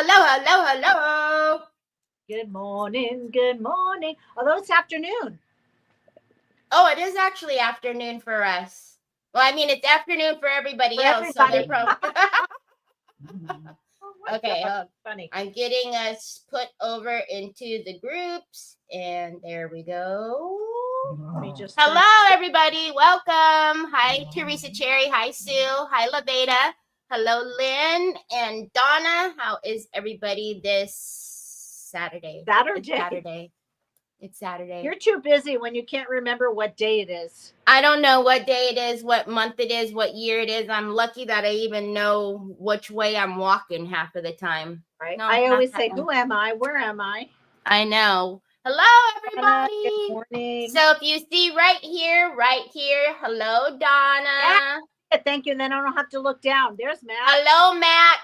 hello. Good morning, good morning. Although it's afternoon. Oh, it is actually afternoon for us. Well, I mean, it's afternoon for everybody else. So they're okay, funny. I'm getting us put over into the groups, and there we go. Hello, everybody. Welcome. Hi, Teresa Cherry. Hi, Sue. Hi, LaVeda. Hello, Lynn and Donna. How is everybody this Saturday? It's Saturday. You're too busy when you can't remember what day it is. I don't know what day it is, what month it is, what year it is. I'm lucky that I even know which way I'm walking half of the time. Right. No, I always say, who am I? Where am I? I know. Hello, everybody. Good morning. So if you see right here, hello, Donna. Yeah, thank you. And then I don't have to look down. There's Matt. Hello, Matt.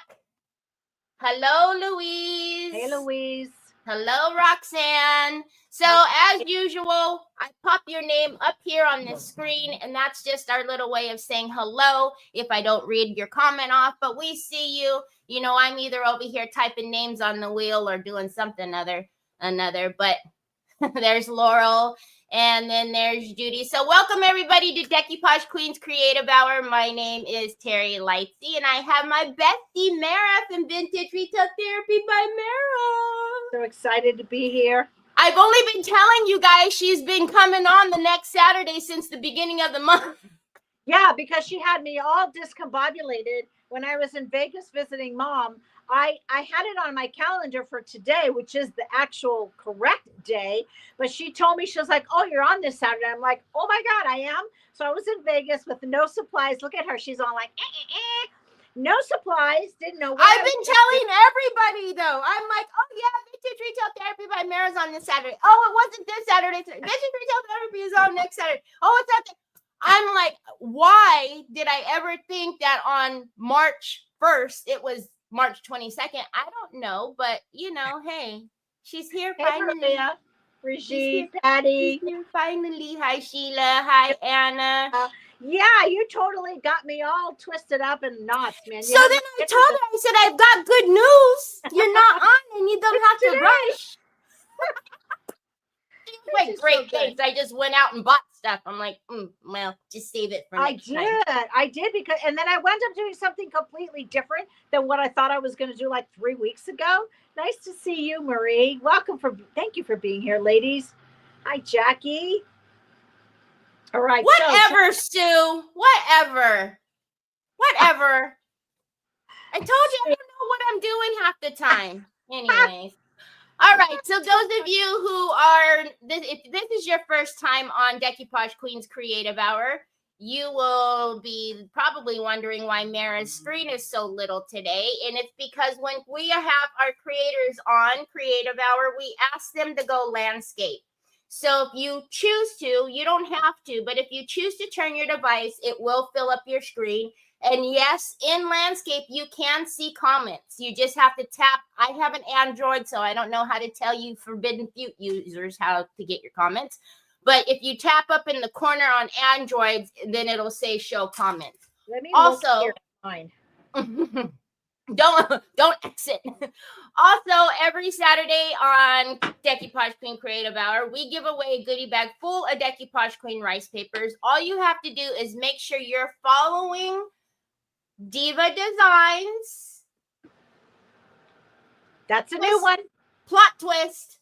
Hello, Louise. Hey, Louise. Hello, Roxanne. So as usual, I pop your name up here on the screen, and that's just our little way of saying hello if I don't read your comment off, but we see you. You know, I'm either over here typing names on the wheel or doing something another, but there's Laurel, and then there's Judy. So welcome everybody to Decoupage Queens Creative Hour. My name is Teri Lightsey, and I have my bestie Mara from Vintage Retail Therapy by Mara. So excited to be here. I've only been telling you guys she's been coming on the next Saturday since the beginning of the month. Yeah, because she had me all discombobulated when I was in Vegas visiting Mom. I had it on my calendar for today, which is the actual correct day. But she told me, she was like, oh, you're on this Saturday. I'm like, oh, my God, I am. So I was in Vegas with no supplies. Look at her. She's all like, no supplies. Didn't know what I've been telling everybody, though. I'm like, oh, yeah, Vintage Retail Therapy by Mara's on this Saturday. Oh, it wasn't this Saturday. Vintage Retail Therapy is on next Saturday. Oh, it's not. I'm like, why did I ever think that on March 1st, it was March 22nd? I don't know, but, you know, hey, she's here finally. Maria, Brigitte, Patty. She's here finally. Hi, Sheila. Hi, Anna. Yeah, you totally got me all twisted up in knots, man. So then I told her, I said, I've got good news. You're not on and you don't have to rush. Wait, great, thanks. I just went out and bought stuff. I'm like, well, just save it for next time. I did because, and then I wound up doing something completely different than what I thought I was going to do like 3 weeks ago. Nice to see you, Marie. Thank you for being here, ladies. Hi, Jackie. All right. Whatever, Sue. Whatever. I told you I don't know what I'm doing half the time. Anyways. All right. So those of you who are, if this is your first time on Decoupage Queens Creative Hour, you will be probably wondering why Mara's screen is so little today. And it's because when we have our creators on Creative Hour, we ask them to go landscape. So if you choose to, you don't have to, but if you choose to turn your device, it will fill up your screen. And yes, in landscape, you can see comments. You just have to tap. I have an Android, so I don't know how to tell you Forbidden Fruit users how to get your comments. But if you tap up in the corner on Androids, then it'll say show comments. Let me also look here. Fine. Don't exit. Also, every Saturday on Decoupage Queen Creative Hour, we give away a goodie bag full of Decoupage Queen rice papers. All you have to do is make sure you're following Diva Designs. That's a new one. Plot twist.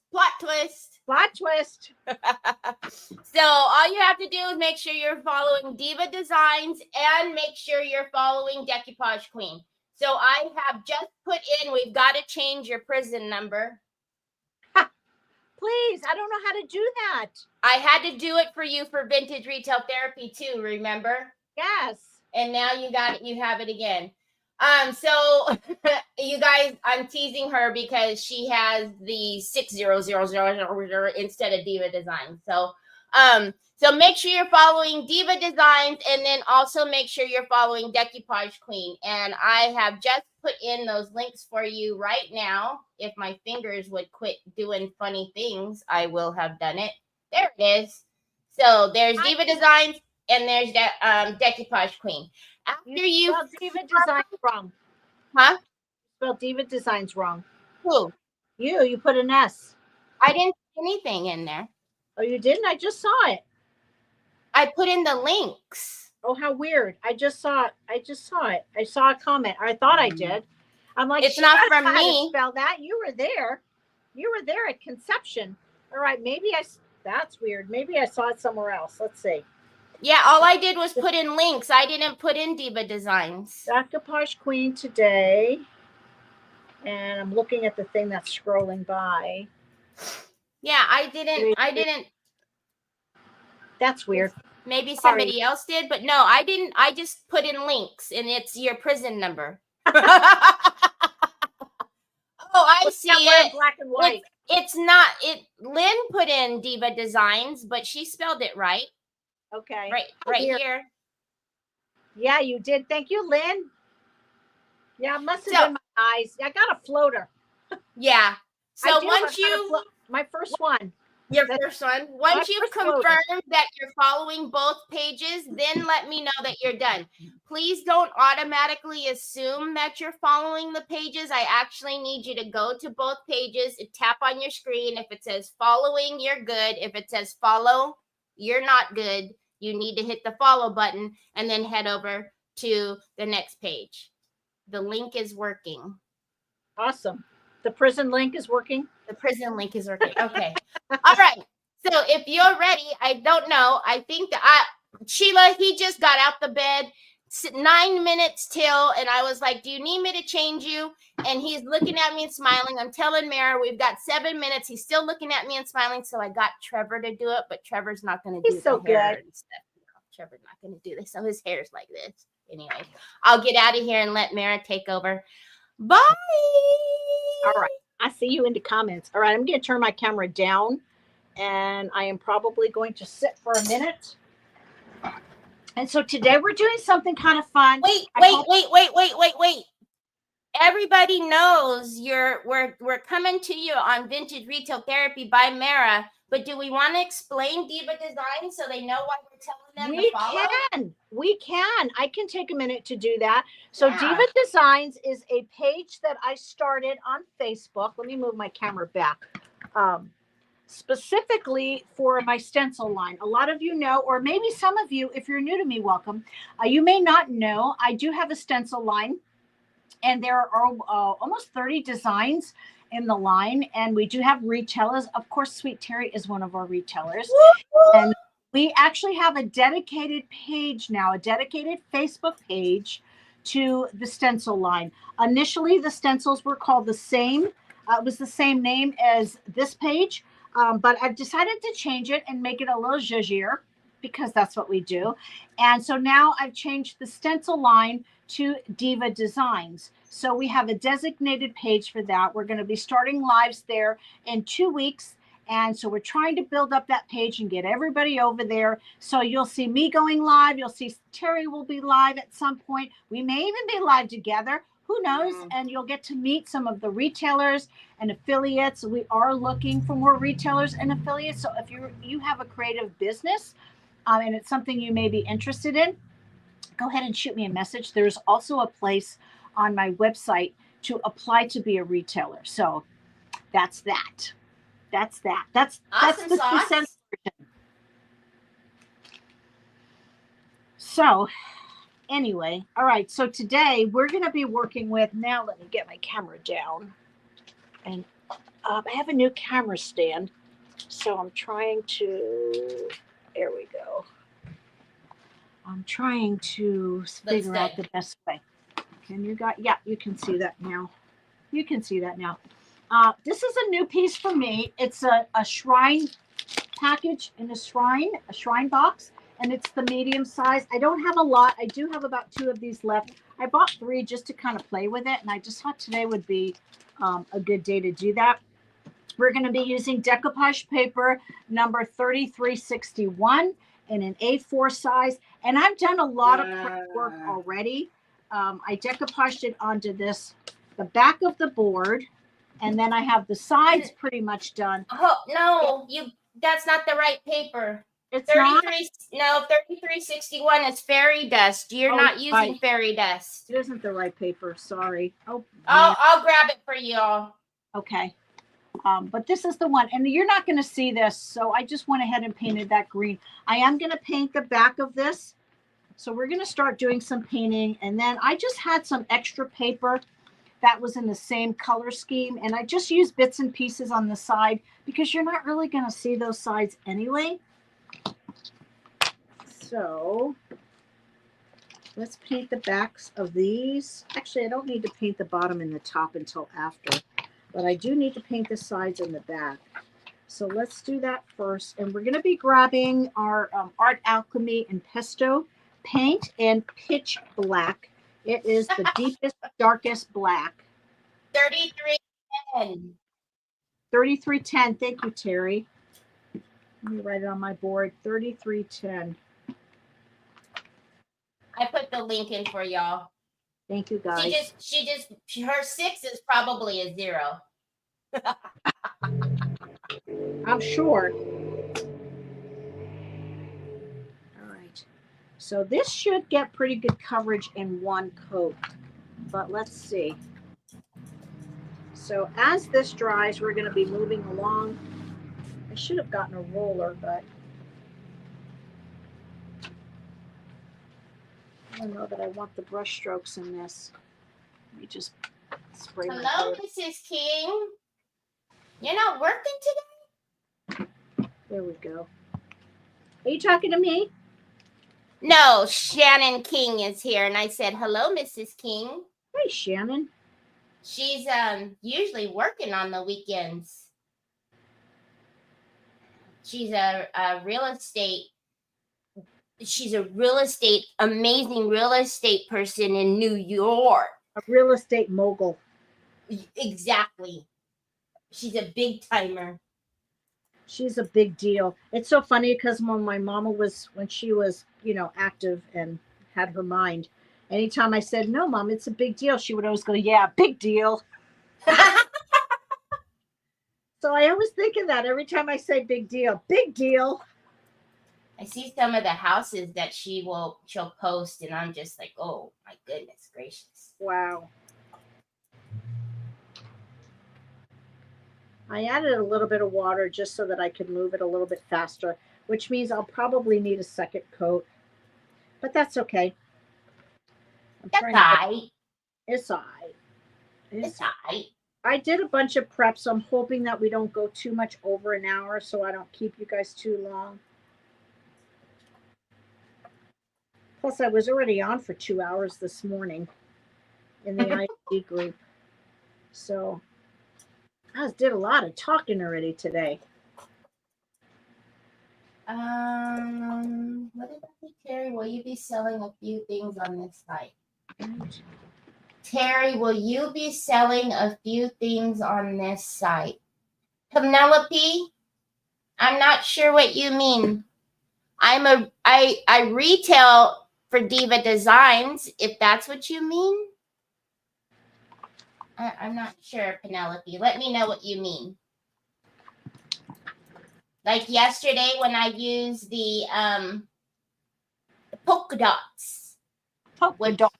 So all you have to do is make sure you're following Diva Designs and make sure you're following Decoupage Queen. So I have just put in, we've got to change your prison number. Please, I don't know how to do that. I had to do it for you for Vintage Retail Therapy too, remember? Yes. And now you got it, you have it again. So you guys, I'm teasing her because she has the 60000 instead of Diva Design. So make sure you're following Diva Designs and then also make sure you're following Decoupage Queen. And I have just put in those links for you right now. If my fingers would quit doing funny things, I will have done it. There it is. So there's Diva Designs and there's Decoupage Queen. After you Diva Design from? Huh? spelled Diva Designs wrong. Who? You put an S. I didn't put anything in there. Oh, you didn't? I just saw it. I put in the links. Oh, how weird. I just saw it. I saw a comment. I thought I did. I'm like, It's not from how to me. spell that. You were there. You were there at conception. All right, that's weird. Maybe I saw it somewhere else. Let's see. Yeah, all I did was put in links. I didn't put in Diva Designs. Decoupage Queen today. And I'm looking at the thing that's scrolling by. Yeah, I didn't. That's weird. Maybe somebody else did, but no, I didn't. I just put in links, and it's your prison number. Oh, I see it. Black and white. It's not. Lynn put in Diva Designs, but she spelled it right. Okay. Right here. Yeah, you did. Thank you, Lynn. Yeah, it must have been my eyes. I got a floater. Yeah. So once my first one. Your first one. Once you've confirmed that you're following both pages, then let me know that you're done. Please don't automatically assume that you're following the pages. I actually need you to go to both pages and tap on your screen. If it says following, you're good. If it says follow, you're not good. You need to hit the follow button and then head over to the next page. The link is working. Awesome. The prison link is working? The prison link is working. Okay. All right. So if you're ready, I don't know. I think that Sheila, he just got out the bed 9 minutes till, and I was like, do you need me to change you? And he's looking at me and smiling. I'm telling Mara, we've got 7 minutes. He's still looking at me and smiling. So I got Trevor to do it, but Trevor's not going to do so the hair and stuff. Trevor's not going to do this. So his hair's like this. Anyway, I'll get out of here and let Mara take over. Bye. All right. I see you in the comments. All right. I'm going to turn my camera down, and I am probably going to sit for a minute. And so today we're doing something kind of fun. Wait. Everybody knows we're coming to you on Vintage Retail Therapy by Mara, but do we want to explain Diva Design so they know why we're telling them to follow? We can. I can take a minute to do that. So Diva Designs is a page that I started on Facebook. Let me move my camera back. Specifically for my stencil line. A lot of you know, or maybe some of you, if you're new to me, welcome. You may not know, I do have a stencil line, and there are almost 30 designs in the line, and we do have retailers. Of course, Sweet Teri is one of our retailers. And we actually have a dedicated page now, a dedicated Facebook page to the stencil line. Initially, the stencils were called the same. It was the same name as this page. But I've decided to change it and make it a little zhuzhier because that's what we do. And so now I've changed the stencil line to Diva Designs. So we have a designated page for that. We're going to be starting lives there in 2 weeks. And so we're trying to build up that page and get everybody over there. So you'll see me going live. You'll see Teri will be live at some point. We may even be live together. Who knows? And you'll get to meet some of the retailers and affiliates. We are looking for more retailers and affiliates. So if you have a creative business and it's something you may be interested in, go ahead and shoot me a message. There's also a place on my website to apply to be a retailer. So that's that. That's Awesome the sauce. 2 cents version. So anyway, all right. So today we're going to be working with, now let me get my camera down. And I have a new camera stand. So I'm trying to, there we go. I'm trying to figure out the best way. You can see that now. You can see that now. This is a new piece for me. It's a shrine package in a shrine box. And it's the medium size. I don't have a lot. I do have about 2 of these left. I bought 3 just to kind of play with it. And I just thought today would be a good day to do that. We're going to be using decoupage paper number 3361 in an A4 size. And I've done a lot of prep work already. I decoupaged it onto the back of the board. And then I have the sides pretty much done. Oh, no, that's not the right paper. It's not. 33, no, 3361 is fairy dust. You're Oh, not using right. fairy dust. It isn't the right paper. Sorry. Oh, I'll grab it for y'all. okay. But this is the one, and you're not going to see this, so I just went ahead and painted that green. I am going to paint the back of this, so we're going to start doing some painting, and then I just had some extra paper that was in the same color scheme, and I just used bits and pieces on the side because you're not really going to see those sides anyway. So let's paint the backs of these. Actually, I don't need to paint the bottom and the top until after, but I do need to paint the sides and the back. So let's do that first. And we're going to be grabbing our Art Alchemy and Pesto paint in pitch black. It is the deepest, darkest black. 3310. 3310. Thank you, Terry. Let me write it on my board. 3310. I put the link in for y'all. Thank you, guys. Her 6 is probably a 0. I'm sure. All right. So this should get pretty good coverage in one coat, but let's see. So as this dries, we're going to be moving along. I should have gotten a roller, but I don't know that I want the brush strokes in this. Let me just spray. Hello, Mrs. King. You're not working today? There we go. Are you talking to me? No, Shannon King is here, and I said, hello, Mrs. King. Hey, Shannon. She's usually working on the weekends. She's a real estate. She's a amazing real estate person in New York. A real estate mogul. Exactly. She's a big timer. She's a big deal. It's so funny because when my mama was, when she was, active and had her mind, anytime I said, no, Mom, it's a big deal, she would always go, yeah, big deal. So I always think of that every time I say big deal. Big deal. I see some of the houses that she'll post, and I'm just like, oh my goodness gracious. Wow. I added a little bit of water just so that I could move it a little bit faster, which means I'll probably need a second coat, but that's okay. That's all right. It's all right. It's all right. I did a bunch of prep, so I'm hoping that we don't go too much over an hour so I don't keep you guys too long. Plus, I was already on for 2 hours this morning in the ISD group. So I did a lot of talking already today. What did I say, Terry? Will you be selling a few things on this site? Right. Terry, will you be selling a few things on this site? Penelope, I'm not sure what you mean. I retail for Diva Designs, if that's what you mean. I'm not sure, Penelope. Let me know what you mean. Like yesterday when I used the polka dots. Polka dots.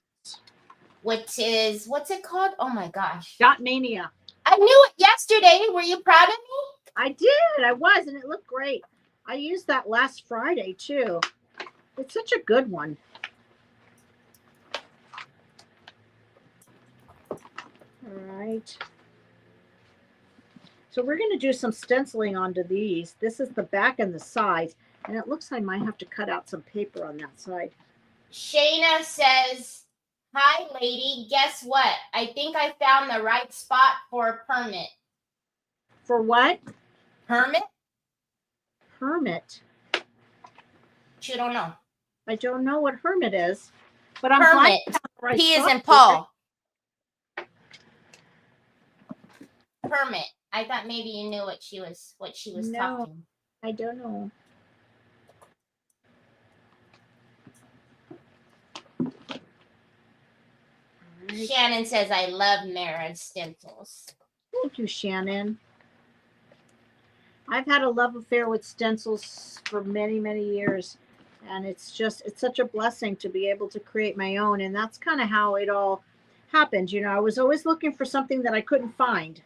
Which is, what's it called? Oh my gosh. Dot Mania. I knew it yesterday. Were you proud of me? I did. I was, and it looked great. I used that last Friday too. It's such a good one. All right. So we're going to do some stenciling onto these. This is the back and the sides, and it looks like I might have to cut out some paper on that side. Shayna says, hi, lady. Guess what? I think I found the right spot for a permit. For what? Permit? Hermit. You don't know. I don't know what hermit is, but I'm Permit. Right P is in Paul. Permit. I thought maybe you knew what she was talking. I don't know. Right. Shannon says, I love Mara stencils. Thank you, Shannon. I've had a love affair with stencils for many, many years. And it's such a blessing to be able to create my own. And that's kind of how it all happened. You know, I was always looking for something that I couldn't find.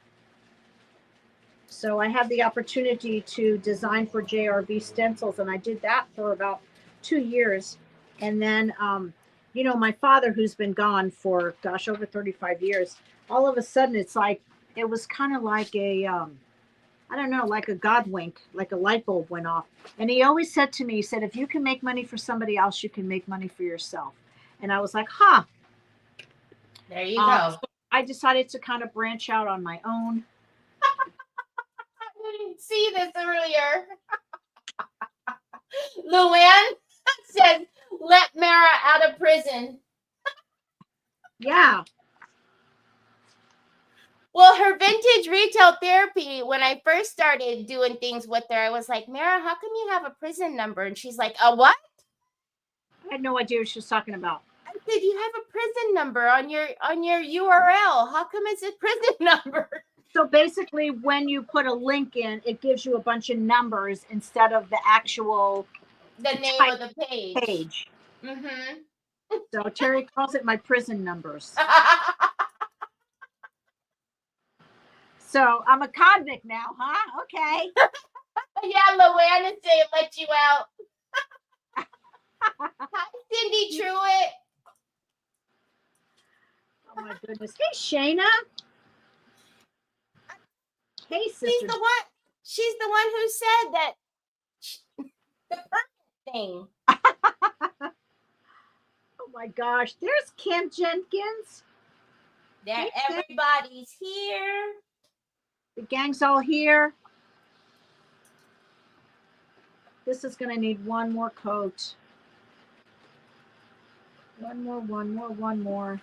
So I had the opportunity to design for JRV stencils, and I did that for about 2 years. And then, my father, who's been gone for, gosh, over 35 years, all of a sudden it's like, it was kind of like I don't know, like a God wink, like a light bulb went off. And he always said to me, he said, if you can make money for somebody else, you can make money for yourself. And I was like, huh. There you go. So I decided to kind of branch out on my own. I didn't see this earlier. Luann says, let Mara out of prison. Yeah. Well, her vintage retail therapy, when I first started doing things with her, I was like, Mara, how come you have a prison number? And she's like, a what? I had no idea what she was talking about. I said, you have a prison number on your URL. How come it's a prison number? So basically, when you put a link in, it gives you a bunch of numbers instead of the actual name of the page. Mm-hmm. So Teri calls it my prison numbers. So I'm a convict now, huh? Okay. Yeah, Luann is saying let you out. Hi, Cindy Truitt. Oh my goodness. Hey, Shayna. Hey, sister. She's the one who said that the permanent thing. Oh my gosh. There's Kim Jenkins. Everybody's here. The gang's all here. This is going to need one more coat. One more.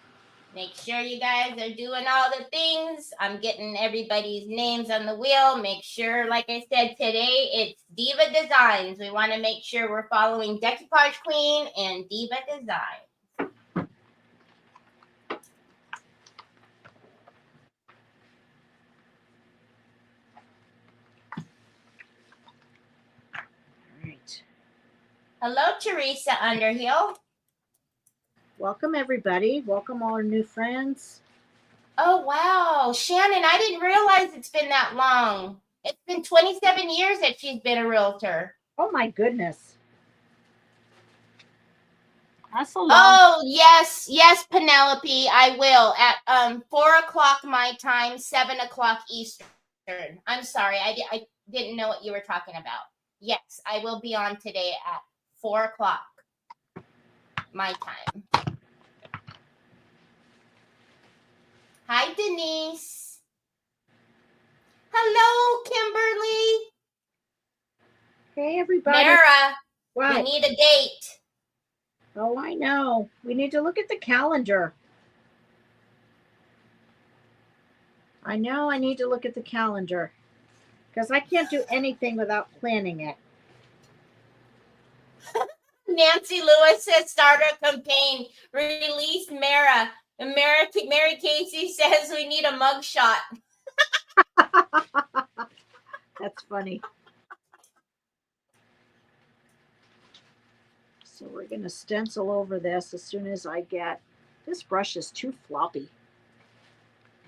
Make sure you guys are doing all the things. I'm getting everybody's names on the wheel. Make sure, like I said today, it's Diva Designs. We want to make sure we're following Decoupage Queen and Diva Design. Hello, Teresa Underhill. Welcome, everybody. Welcome, all our new friends. Oh, wow. Shannon, I didn't realize it's been that long. It's been 27 years that she's been a realtor. Oh, my goodness. That's a long. Oh, yes, Penelope. I will at 4 o'clock my time, 7 o'clock Eastern. I'm sorry. I didn't know what you were talking about. Yes, I will be on today at 4 o'clock my time. Hi, Denise. Hello, Kimberly. Hey, everybody. Mara, what? We need a date. Oh, I know. We need to look at the calendar. I know I need to look at the calendar because I can't do anything without planning it. Nancy Lewis says start a campaign. Release Mara. And Mary Casey says we need a mugshot. That's funny. So we're going to stencil over this as soon as I get... This brush is too floppy.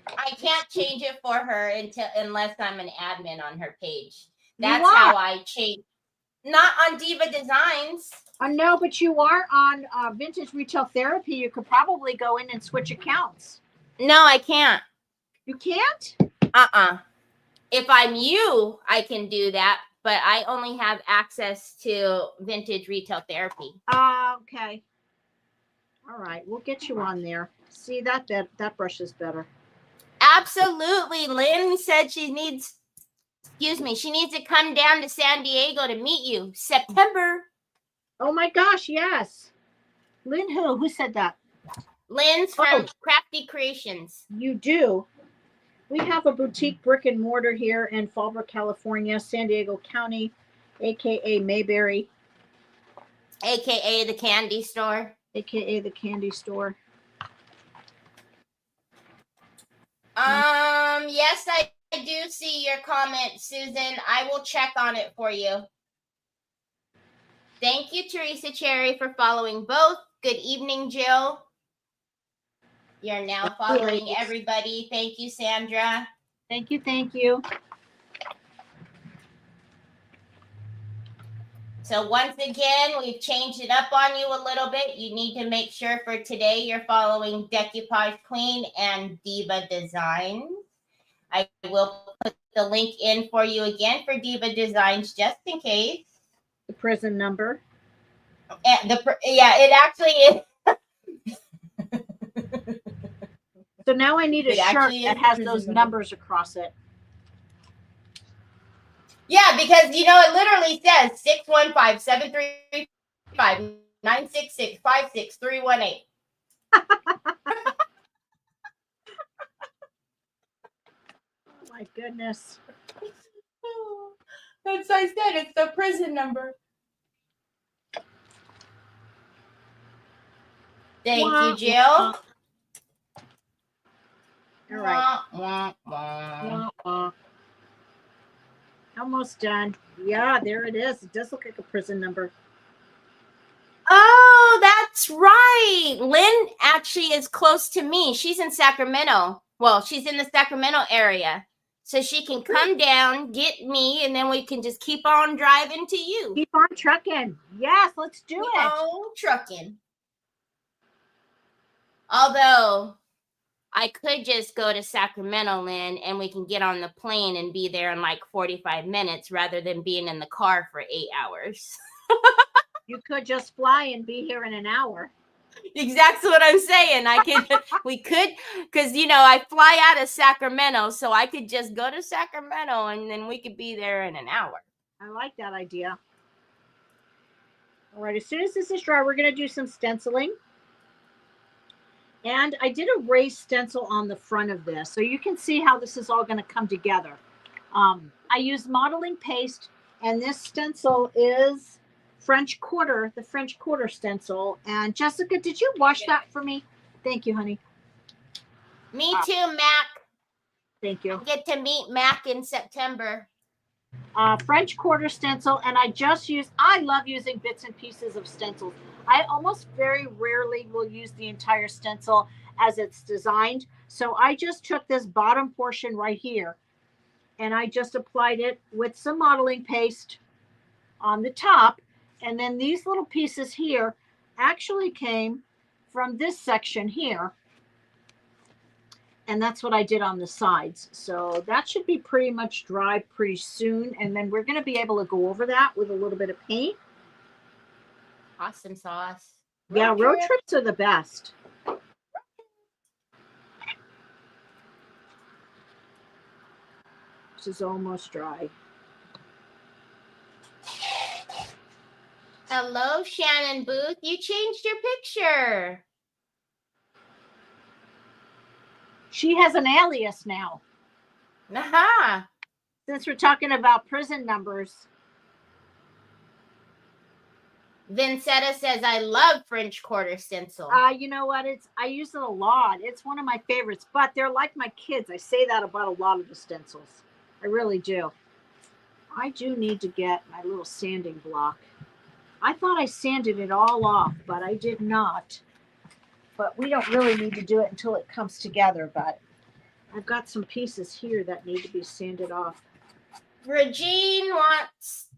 I can't change it for her unless I'm an admin on her page. That's how I change. Not on Diva Designs. No, but you are on Vintage Retail Therapy. You could probably go in and switch accounts. No, I can't. You can't? If I'm you, I can do that, but I only have access to Vintage Retail Therapy. Okay. All right, we'll get you on there. See, that brush is better. Absolutely. Lynn said she needs to come down to San Diego to meet you. September. Oh my gosh, yes. Lynn who? Who said that? Lynn's from Crafty Creations. You do? We have a boutique brick and mortar here in Fallbrook, California, San Diego County, a.k.a. Mayberry. A.k.a. the candy store. A.k.a. the candy store. Yes, I do see your comment, Susan. I will check on it for you. Thank you, Teresa Cherry, for following both. Good evening, Jill. You're now following everybody. Thank you, Sandra. Thank you. Thank you. So once again, we've changed it up on you a little bit. You need to make sure for today you're following Decoupage Queen and Diva Designs. I will put the link in for you again for Diva Designs just in case. The prison number. It actually is. So now I need a shirt that has those numbers across it. Yeah, because it literally says 615-735-966-56318. Oh my goodness. That's what I said. It's the prison number. Thank you, Jill. All right. Almost done. Yeah, there it is. It does look like a prison number. Oh, that's right. Lynn actually is close to me. She's in Sacramento. Well, she's in the Sacramento area. So she can come down, get me, and then we can just keep on driving to you. Keep on trucking. Yes, let's do it. Keep on trucking. Although I could just go to Sacramento, Lynn, and we can get on the plane and be there in like 45 minutes rather than being in the car for 8 hours. You could just fly and be here in an hour. Exactly what I'm saying. We could, because, I fly out of Sacramento, so I could just go to Sacramento and then we could be there in an hour. I like that idea. All right, as soon as this is dry, we're going to do some stenciling. And I did a raised stencil on the front of this, so you can see how this is all going to come together. I used modeling paste, and this stencil is French quarter, the French quarter stencil. And Jessica, did you wash that for me? Thank you, honey. Me too, Mac. Thank you. I get to meet Mac in September. French quarter stencil, and I love using bits and pieces of stencils. I almost very rarely will use the entire stencil as it's designed. So I just took this bottom portion right here and I just applied it with some modeling paste on the top. And then these little pieces here actually came from this section here. And that's what I did on the sides. So that should be pretty much dry pretty soon. And then we're going to be able to go over that with a little bit of paint. Awesome sauce. Yeah, road trips are the best. This is almost dry. Hello, Shannon Booth. You changed your picture. She has an alias now. Aha. Since we're talking about prison numbers. Vincetta says, I love French quarter stencil. You know what? I use it a lot. It's one of my favorites, but they're like my kids. I say that about a lot of the stencils. I really do. I do need to get my little sanding block. I thought I sanded it all off, but I did not. But we don't really need to do it until it comes together. But I've got some pieces here that need to be sanded off. Regine wants...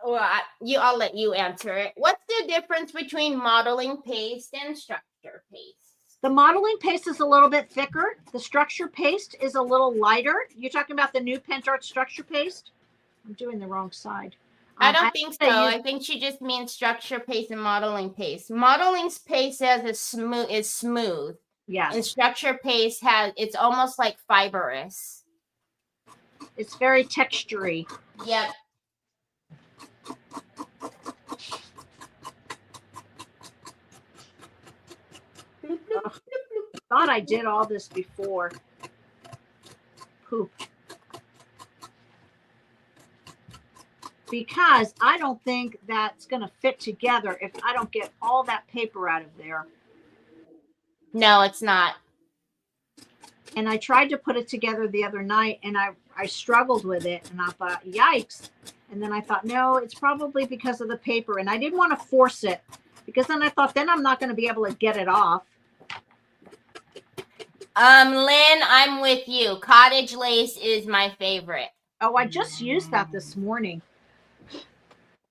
Well, I'll let you answer it. What's the difference between modeling paste and structure paste? The modeling paste is a little bit thicker. The structure paste is a little lighter. You're talking about the new PentArt structure paste? I'm doing the wrong side. I don't think so. I think she just means structure paste and modeling paste. Modeling paste is smooth. Yes. And structure paste it's almost like fibrous. It's very textury. Yep. Thought I did all this before. Poop. Because I don't think that's going to fit together if I don't get all that paper out of there. No, it's not. And I tried to put it together the other night, and I struggled with it, and I thought, yikes. And then I thought, no, it's probably because of the paper. And I didn't want to force it because then I thought, then I'm not going to be able to get it off. Lynn, I'm with you. Cottage lace is my favorite. Oh, I just used that this morning.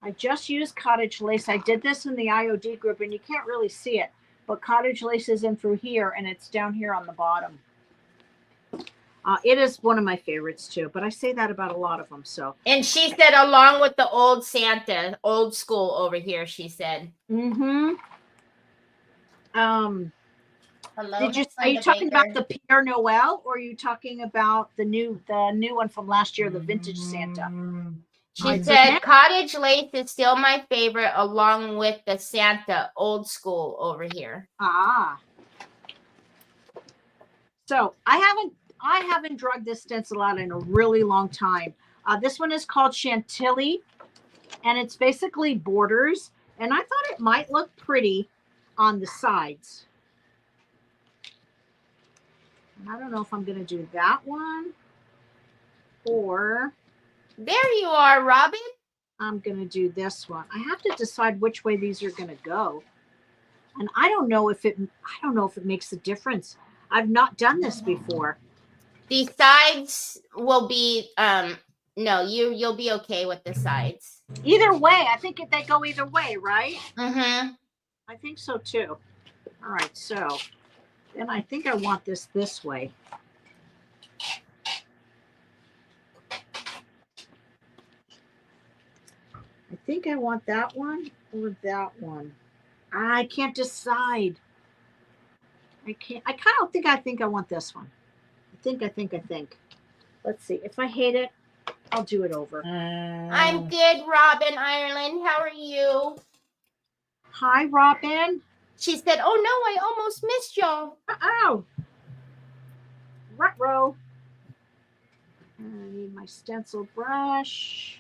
I just used cottage lace. I did this in the IOD group, and you can't really see it, but cottage lace is in through here, and it's down here on the bottom. It is one of my favorites too, but I say that about a lot of them. So. And she said, along with the old Santa, old school over here. She said. Mm-hmm. Hello. Are you talking about the Pierre Noel, or are you talking about the new one from last year, the vintage Santa? She said cottage lace is still my favorite, along with the Santa old school over here. Ah. So I haven't drugged this stencil out in a really long time. This one is called Chantilly, and it's basically borders. And I thought it might look pretty on the sides. And I don't know if I'm going to do that one or... There you are, Robin. I'm going to do this one. I have to decide which way these are going to go. And I don't know if it makes a difference. I've not done this before. The sides will be no, you'll be okay with the sides. Either way, I think they go either way, right? Mm-hmm. I think so too. All right, so then I think I want this way. I think I want that one or that one. I can't decide. I think I want this one. I think. Let's see. If I hate it, I'll do it over. I'm good, Robin Ireland. How are you? Hi, Robin. She said, oh no, I almost missed y'all. Oh. Ruh-roh. I need my stencil brush.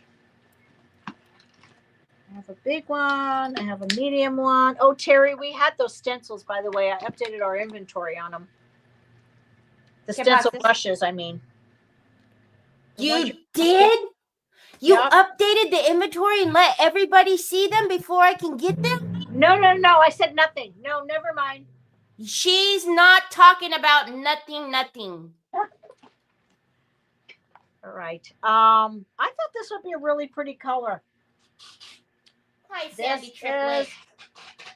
I have a big one. I have a medium one. Oh, Terry, we had those stencils, by the way. I updated our inventory on them. The stencil brushes, I mean. You did? You updated the inventory and let everybody see them before I can get them? No. I said nothing. No, never mind. She's not talking about nothing. All right. I thought this would be a really pretty color. Hi, Sandy Triplet.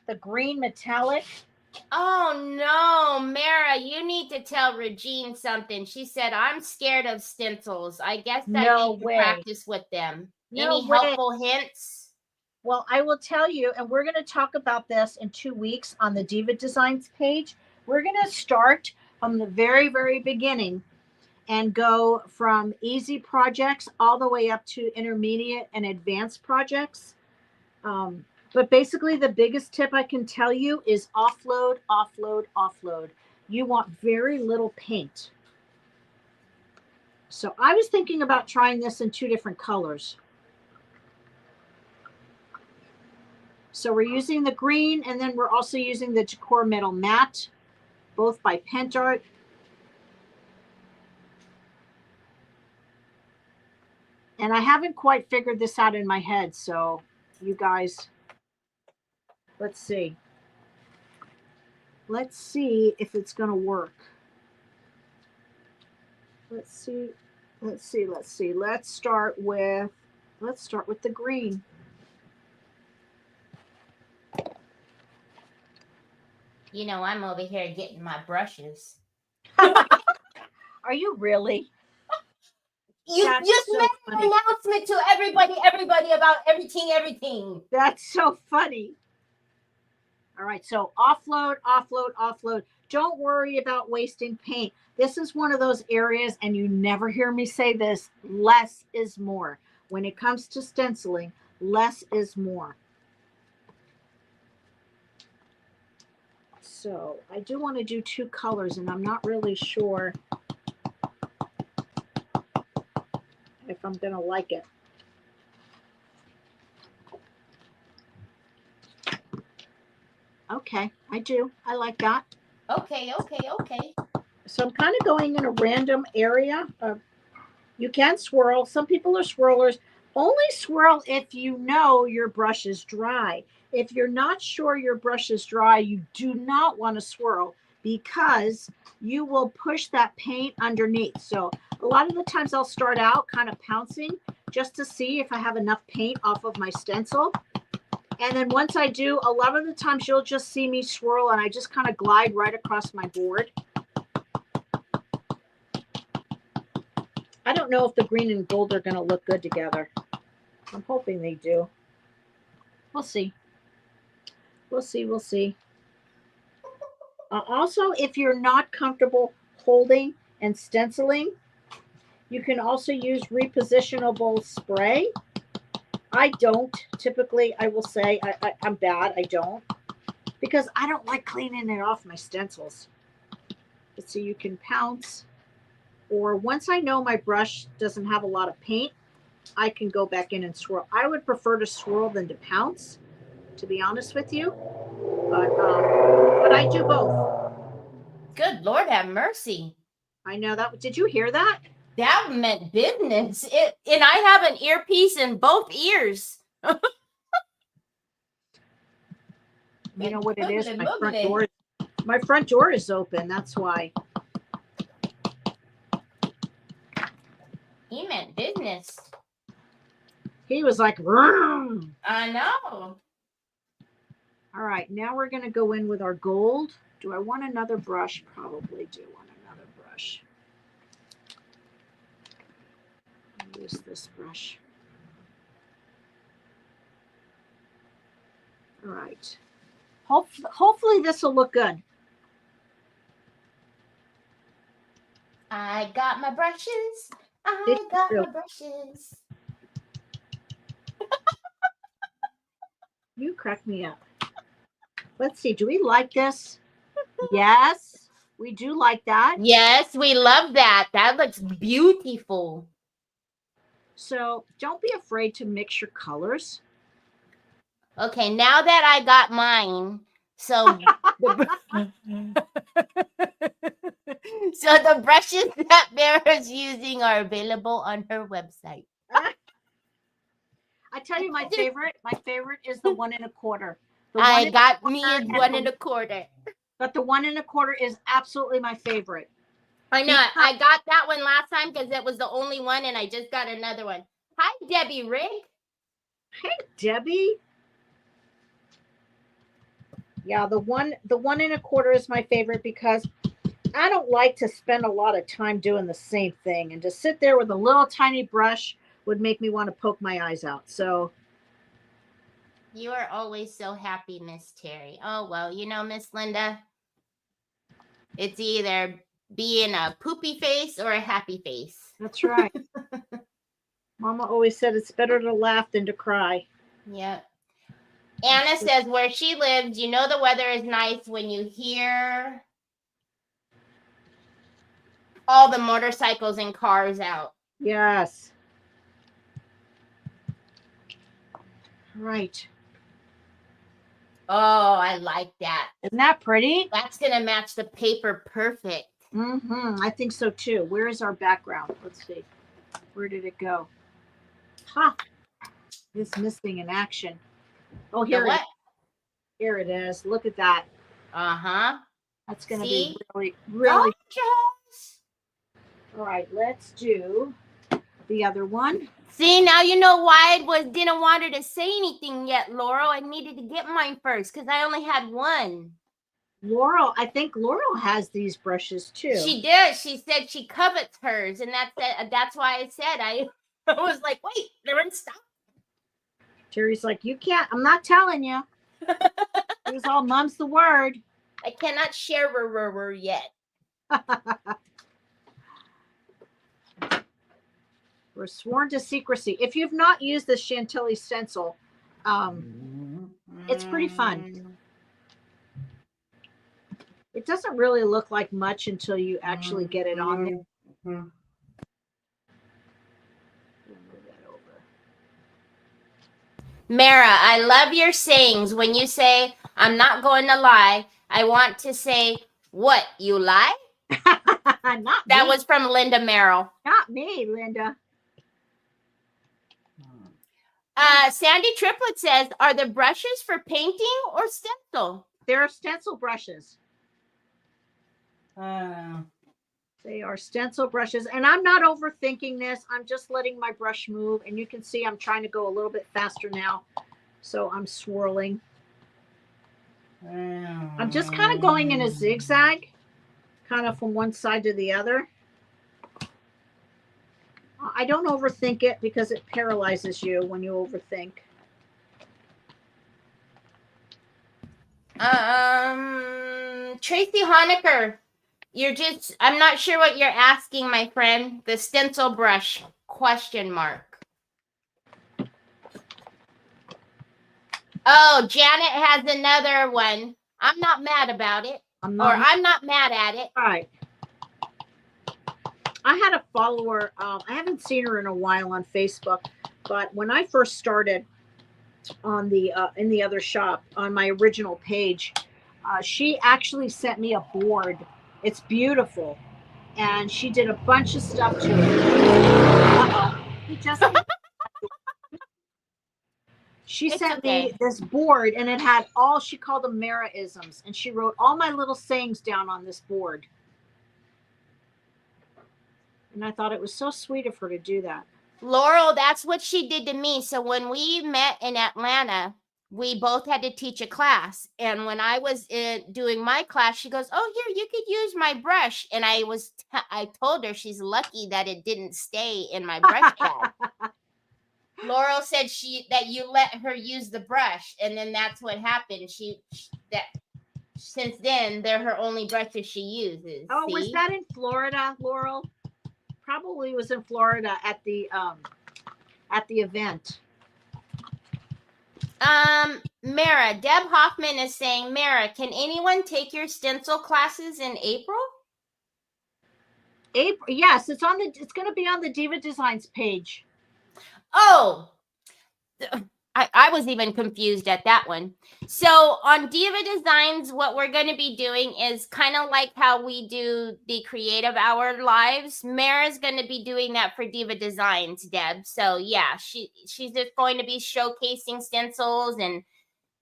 The green metallic. Oh no, Mara, you need to tell Regine something. She said, I'm scared of stencils. I guess I need to practice with them. Any helpful hints? Well, I will tell you, and we're going to talk about this in 2 weeks on the Diva Designs page. We're going to start from the very, very beginning and go from easy projects all the way up to intermediate and advanced projects. But basically the biggest tip I can tell you is offload. You want very little paint. So I was thinking about trying this in 2 different colors. So we're using the green, and then we're also using the Decor Metal Matte, both by Pentart. And I haven't quite figured this out in my head, so you guys, let's see. Let's see if it's going to work. Let's see. Let's start with the green. You know, I'm over here getting my brushes. Are you really? You just made an announcement to everybody about everything. That's so funny. All right, so offload. Don't worry about wasting paint. This is one of those areas, and you never hear me say this, less is more. When it comes to stenciling, less is more. So I do want to do 2 colors, and I'm not really sure if I'm going to like it. Okay, I do. I like that. Okay. So I'm kind of going in a random area. You can swirl. Some people are swirlers. Only swirl if you know your brush is dry. If you're not sure your brush is dry, you do not want to swirl because you will push that paint underneath. So a lot of the times I'll start out kind of pouncing just to see if I have enough paint off of my stencil. And then once I do, a lot of the times you'll just see me swirl and I just kind of glide right across my board. I don't know if the green and gold are going to look good together. I'm hoping they do. We'll see. We'll see. We'll see. Also, if you're not comfortable holding and stenciling, you can also use repositionable spray. I don't. Typically, I will say I'm bad. I don't. Because I don't like cleaning it off my stencils. So you can pounce. Or once I know my brush doesn't have a lot of paint, I can go back in and swirl. I would prefer to swirl than to pounce, to be honest with you. But I do both. Good Lord have mercy. I know that. Did you hear that? That meant business. And I have an earpiece in both ears. You know what it is? My front door is open. That's why. He meant business. He was like, vroom. I know. All right, now we're going to go in with our gold. Do I want another brush? Probably do want another brush. Use this brush. All right. Hopefully this will look good. I got my brushes. I got my brushes. You crack me up. Let's see. Do we like this? Yes, we do like that. Yes, we love that. That looks beautiful. So don't be afraid to mix your colors. Okay, now that I got mine, so the brushes that Mara's using are available on her website. I tell you, my favorite is the 1 1/4. I got me a 1 1/4. But the 1 1/4 is absolutely my favorite. I know. I got that one last time because it was the only one, and I just got another one. Hi, Debbie Rig. Hey, Debbie. Yeah, the 1 1/4 is my favorite because I don't like to spend a lot of time doing the same thing, and to sit there with a little tiny brush would make me want to poke my eyes out. So you are always so happy, Miss Terry. Oh, well, you know, Miss Linda, it's either being a poopy face or a happy face. That's right. Mama always said it's better to laugh than to cry. Yep. Anna says where she lives, you know the weather is nice when you hear all the motorcycles and cars out. Yes. Right. Oh, I like that. Isn't that pretty? That's going to match the paper perfect. Mm-hmm. I think so too. Where is our background? Let's see. Where did it go? Ha! It's missing in action. Oh, here it is. Look at that. Uh-huh. That's going to be really, really. Gorgeous. All right, let's do the other one. See, now you know why I didn't want her to say anything yet, Laurel. I needed to get mine first because I only had one. Laurel, I think Laurel has these brushes too. She did. She said she covets hers, and that's why I said I was like, wait, they're in stock. Terry's like, you can't. I'm not telling you. It was all mum's the word. I cannot share yet. We're sworn to secrecy. If you've not used the Chantilly stencil, it's pretty fun. It doesn't really look like much until you actually get it on there. Move that over. Mara, I love your sayings. When you say, I'm not going to lie, I want to say, what, you lie? Not That me. was from Linda Merrill. Not me, Linda. Sandy Triplet says, are the brushes for painting or stencil? They're stencil brushes. Uh, They are stencil brushes. And I'm not overthinking this. I'm just letting my brush move. And you can see I'm trying to go a little bit faster now. So I'm swirling. I'm just kind of going in a zigzag, kind of from one side to the other. I don't overthink it because it paralyzes you when you overthink. Tracy Honecker, I'm not sure what you're asking, my friend. The stencil brush, question mark. Oh, Janet has another one. I'm not mad about it. I'm not mad at it. All right. I had a follower. I haven't seen her in a while on Facebook, but when I first started on the in the other shop on my original page, she actually sent me a board. It's beautiful, and she did a bunch of stuff to it. He just. She sent me this board, and it had all, she called them Mara-isms, and she wrote all my little sayings down on this board. And I thought it was so sweet of her to do that. Laurel, that's what she did to me. So when we met in Atlanta, we both had to teach a class. And when I was doing my class, she goes, oh, here, you could use my brush. And I told her she's lucky that it didn't stay in my brush bag. Laurel said that you let her use the brush, and then that's what happened. Since then they're her only brushes she uses. Oh, see? Was that in Florida, Laurel? Probably was in Florida at the event. Mara, Deb Hoffman is saying, Mara, can anyone take your stencil classes in April? April, yes, it's going to be on the Diva Designs page. Oh, I was even confused at that one. So on Diva Designs, what we're going to be doing is kind of like how we do the Creative Hour lives. Mara's going to be doing that for Diva Designs, Deb. So yeah, she's just going to be showcasing stencils, and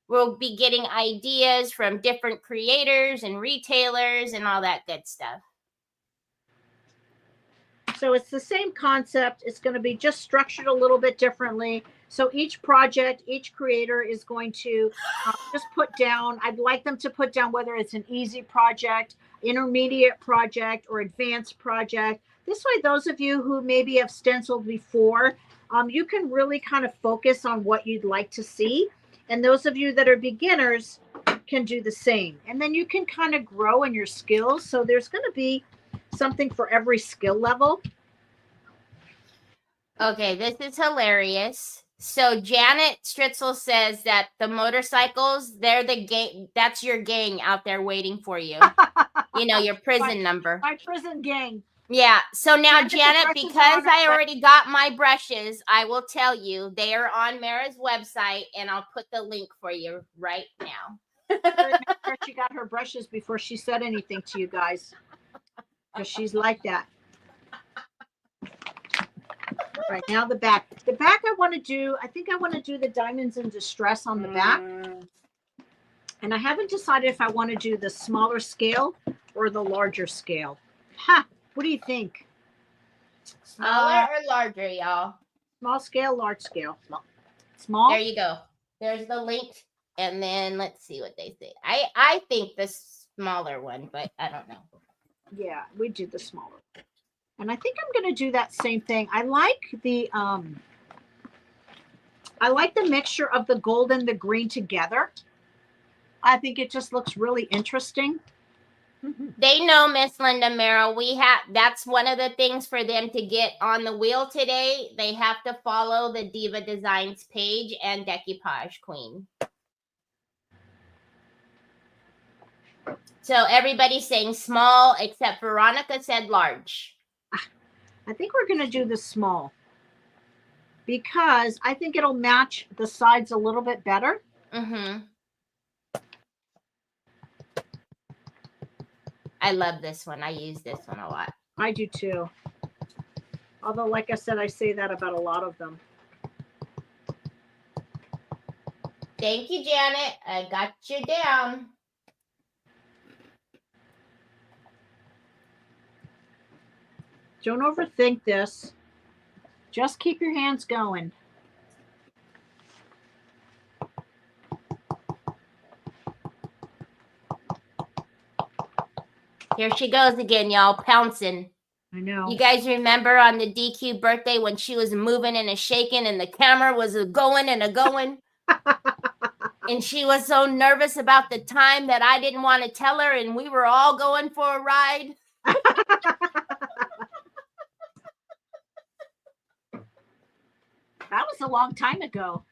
we'll be getting ideas from different creators and retailers and all that good stuff. So it's the same concept. It's going to be just structured a little bit differently. So each project, each creator is going to just put down, I'd like them to put down whether it's an easy project, intermediate project, or advanced project. This way, those of you who maybe have stenciled before, you can really kind of focus on what you'd like to see. And those of you that are beginners can do the same. And then you can kind of grow in your skills. So there's going to be something for every skill level. Okay, this is hilarious. So Janet Stritzel says that the motorcycles, they're the gang. That's your gang out there waiting for you. You know, your prison number. My prison gang. Yeah. So now, Janet, because I already got my brushes, I will tell you they are on Mara's website, and I'll put the link for you right now. She got her brushes before she said anything to you guys, because she's like that. Right now, the back. I think I want to do the Diamonds in Distress on the back. And I haven't decided if I want to do the smaller scale or the larger scale. What do you think? Smaller or larger, y'all? Small scale, large scale. Small. There you go. There's the link. And then let's see what they say. I think the smaller one, but I don't know. Yeah, we do the smaller. And I think I'm going to do that same thing. I like the mixture of the gold and the green together. I think it just looks really interesting. They know, Miss Linda Merrill, that's one of the things for them to get on the wheel today. They have to follow the Diva Designs page and Decoupage Queen. So everybody's saying small, except Veronica said large. I think we're going to do the small because I think it'll match the sides a little bit better. I love this one. I use this one a lot. I do too. Although, like I said, I say that about a lot of them. Thank you, Janet. I got you down. Don't overthink this. Just keep your hands going. Here she goes again, y'all, pouncing. I know. You guys remember on the DQ birthday when she was moving and a shaking and the camera was a going and a going? And she was so nervous about the time that I didn't want to tell her, and we were all going for a ride. That was a long time ago.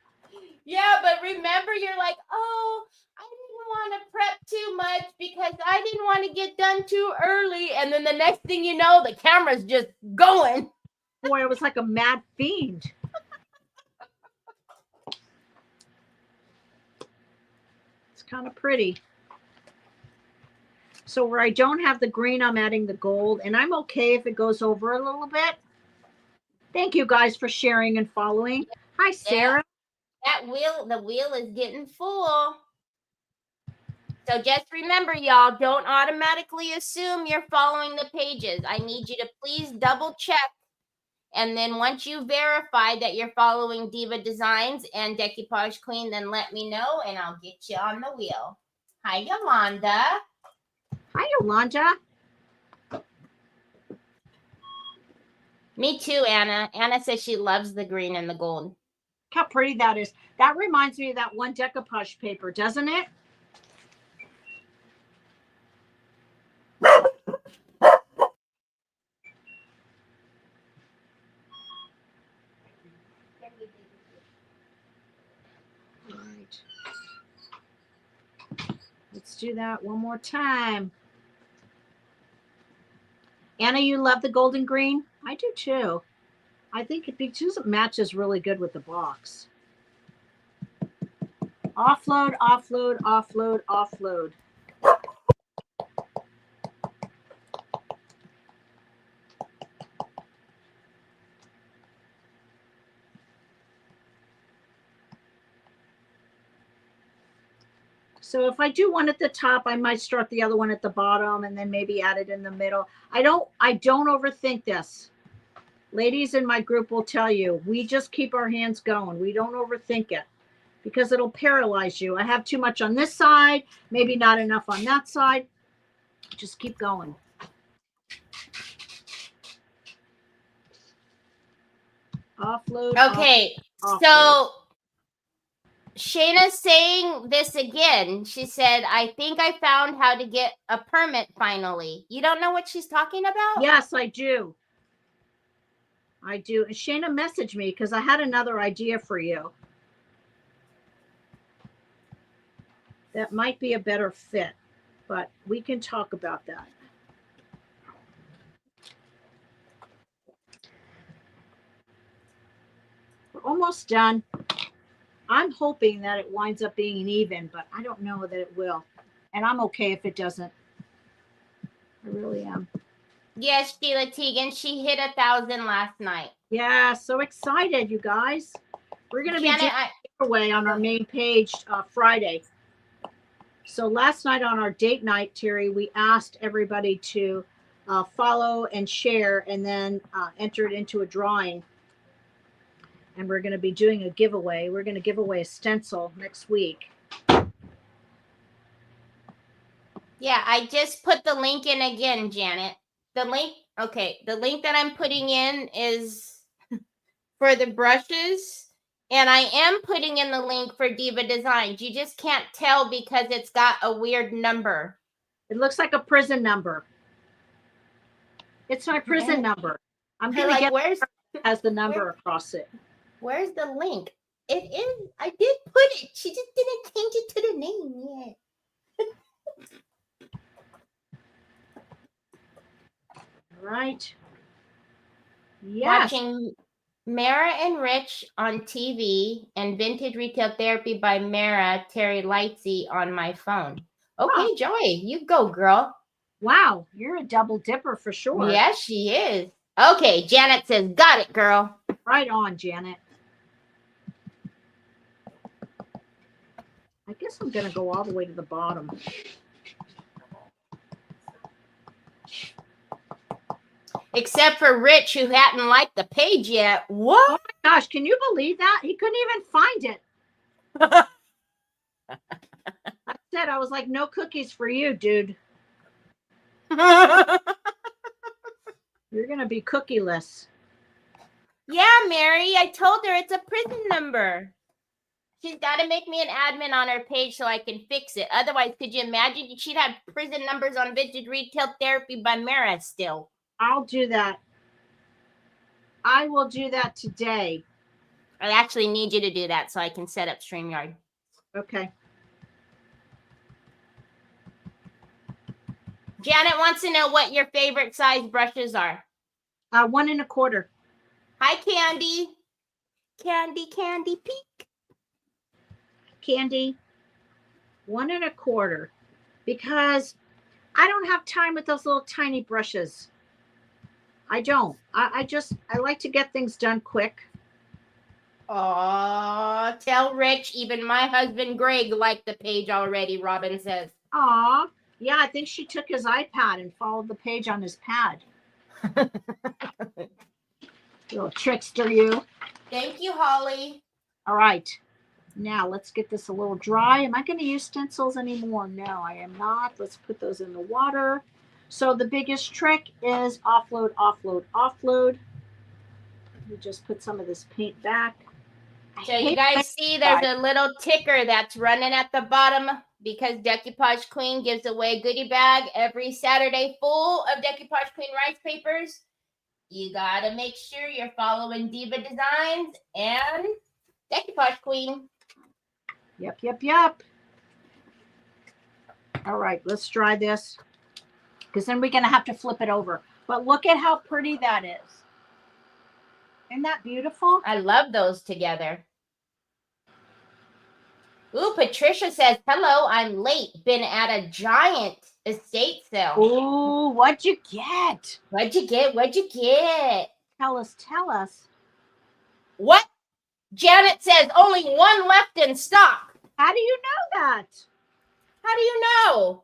Yeah, but remember, you're like, oh, I didn't want to prep too much because I didn't want to get done too early. And then the next thing you know, the camera's just going. Boy, it was like a mad fiend. It's kind of pretty. So where I don't have the green, I'm adding the gold, and I'm okay if it goes over a little bit. Thank you guys for sharing and following. Hi, Sarah. That wheel, the wheel is getting full. So just remember, y'all, don't automatically assume you're following the pages. I need you to please double check. And then once you verify that you're following Diva Designs and Decoupage Queen, then let me know and I'll get you on the wheel. Hi, Yolanda. Hi, Yolanda. Me too, Anna. Anna says she loves the green and the gold. Look how pretty that is. That reminds me of that one decoupage paper, doesn't it? All right. Let's do that one more time. Anna, you love the golden green? I do too. I think it matches really good with the box. Offload, offload, offload, offload. So if I do one at the top, I might start the other one at the bottom and then maybe add it in the middle. I don't overthink this. Ladies in my group will tell you, we just keep our hands going. We don't overthink it because it'll paralyze you. I have too much on this side, maybe not enough on that side. Just keep going. Offload. Okay, offload. So Shayna's saying this again. She said, I think I found how to get a permit finally. You don't know what she's talking about? Yes, I do. I do. And Shayna messaged me because I had another idea for you. That might be a better fit, but we can talk about that. We're almost done. I'm hoping that it winds up being even, but I don't know that it will. And I'm okay if it doesn't. I really am. Yes, Sheila Teagan, she hit 1,000 last night. Yeah, so excited, you guys. We're going to be doing a giveaway on our main page Friday. So last night on our date night, Teri, we asked everybody to follow and share and then enter it into a drawing. And we're going to be doing a giveaway. We're going to give away a stencil next week. Yeah, I just put the link in again, Janet. The link that I'm putting in is for the brushes. And I am putting in the link for Diva Designs. You just can't tell because it's got a weird number. It looks like a prison number. It's my prison number. I'm going to get where's has the number across it. Where's the link? It is. I did put it. She just didn't change it to the name yet. Right. Yes. Watching Mara and Rich on TV and Vintage Retail Therapy by Mara, Teri Lightsey on my phone. Okay, Joy, you go, girl. Wow, you're a double dipper for sure. Yes, she is. Okay, Janet says, got it, girl. Right on, Janet. I guess I'm going to go all the way to the bottom. Except for Rich, who hadn't liked the page yet. What? Oh my gosh, can you believe that? He couldn't even find it. I said, I was like, no cookies for you, dude. You're going to be cookieless. Yeah, Mary, I told her it's a prison number. She's got to make me an admin on her page so I can fix it. Otherwise, could you imagine? She'd have prison numbers on Vintage Retail Therapy by Mara still. I'll do that. I will do that today. I actually need you to do that so I can set up StreamYard. Okay. Janet wants to know what your favorite size brushes are. 1 1/4. Hi, Candy. Candy, peek. Candy, 1 1/4. Because I don't have time with those little tiny brushes. I don't. I like to get things done quick. Aw, tell Rich, even my husband Greg liked the page already, Robin says. Aw, yeah, I think she took his iPad and followed the page on his pad. Little trickster, you. Thank you, Holly. All right. Now let's get this a little dry. Am I going to use stencils anymore? No, I am not. Let's put those in the water. So the biggest trick is offload, offload, offload. We just put some of this paint back. So you guys see there's a little ticker that's running at the bottom because Decoupage Queen gives away a goodie bag every Saturday full of Decoupage Queen rice papers. You got to make sure you're following Diva Designs and Decoupage Queen. Yep. All right, let's dry this because then we're going to have to flip it over. But look at how pretty that is. Isn't that beautiful? I love those together. Ooh, Patricia says, hello, I'm late. Been at a giant estate sale. Ooh, what'd you get? What'd you get? Tell us. What? Janet says only one left in stock. How do you know that? How do you know?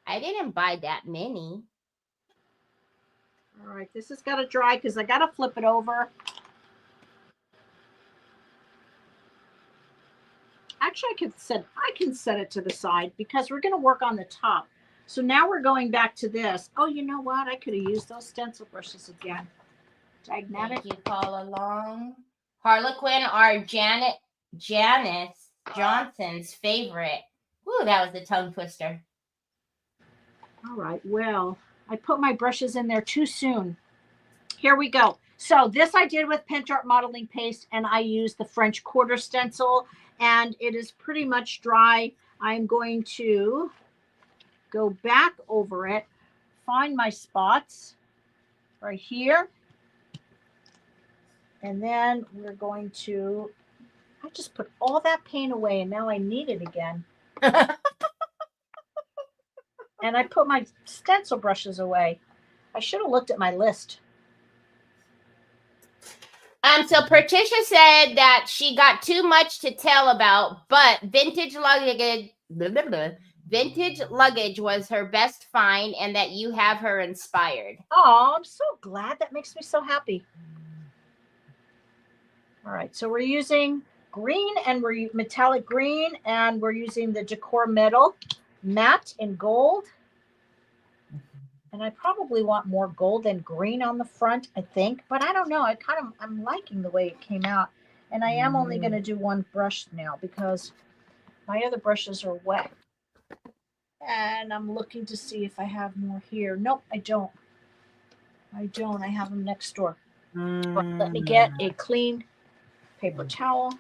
I didn't buy that many. All right, this has got to dry because I got to flip it over. Actually, I can set it to the side because we're going to work on the top. So now we're going back to this. Oh, you know what? I could have used those stencil brushes again. Dagnabbit. Thank you, Paul Along. Harlequin are Janice Johnson's favorite. Ooh, that was a tongue twister. All right, well, I put my brushes in there too soon. Here we go. So this I did with Pinch Art modeling paste, and I used the French quarter stencil, and it is pretty much dry. I'm going to go back over it, find my spots right here, and then we're going to, I just put all that paint away, and now I need it again. And I put my stencil brushes away. I should have looked at my list. So Patricia said that she got too much to tell about, but vintage luggage was her best find, and that you have her inspired. Oh, I'm so glad. That makes me so happy. All right, so we're using green, and we're metallic green, and we're using the Decor Metal matte in gold. And I probably want more gold than green on the front, I think. But I don't know. I'm liking the way it came out. And I am only going to do one brush now because my other brushes are wet. And I'm looking to see if I have more here. Nope, I don't. I have them next door. Let me get a clean paper towel.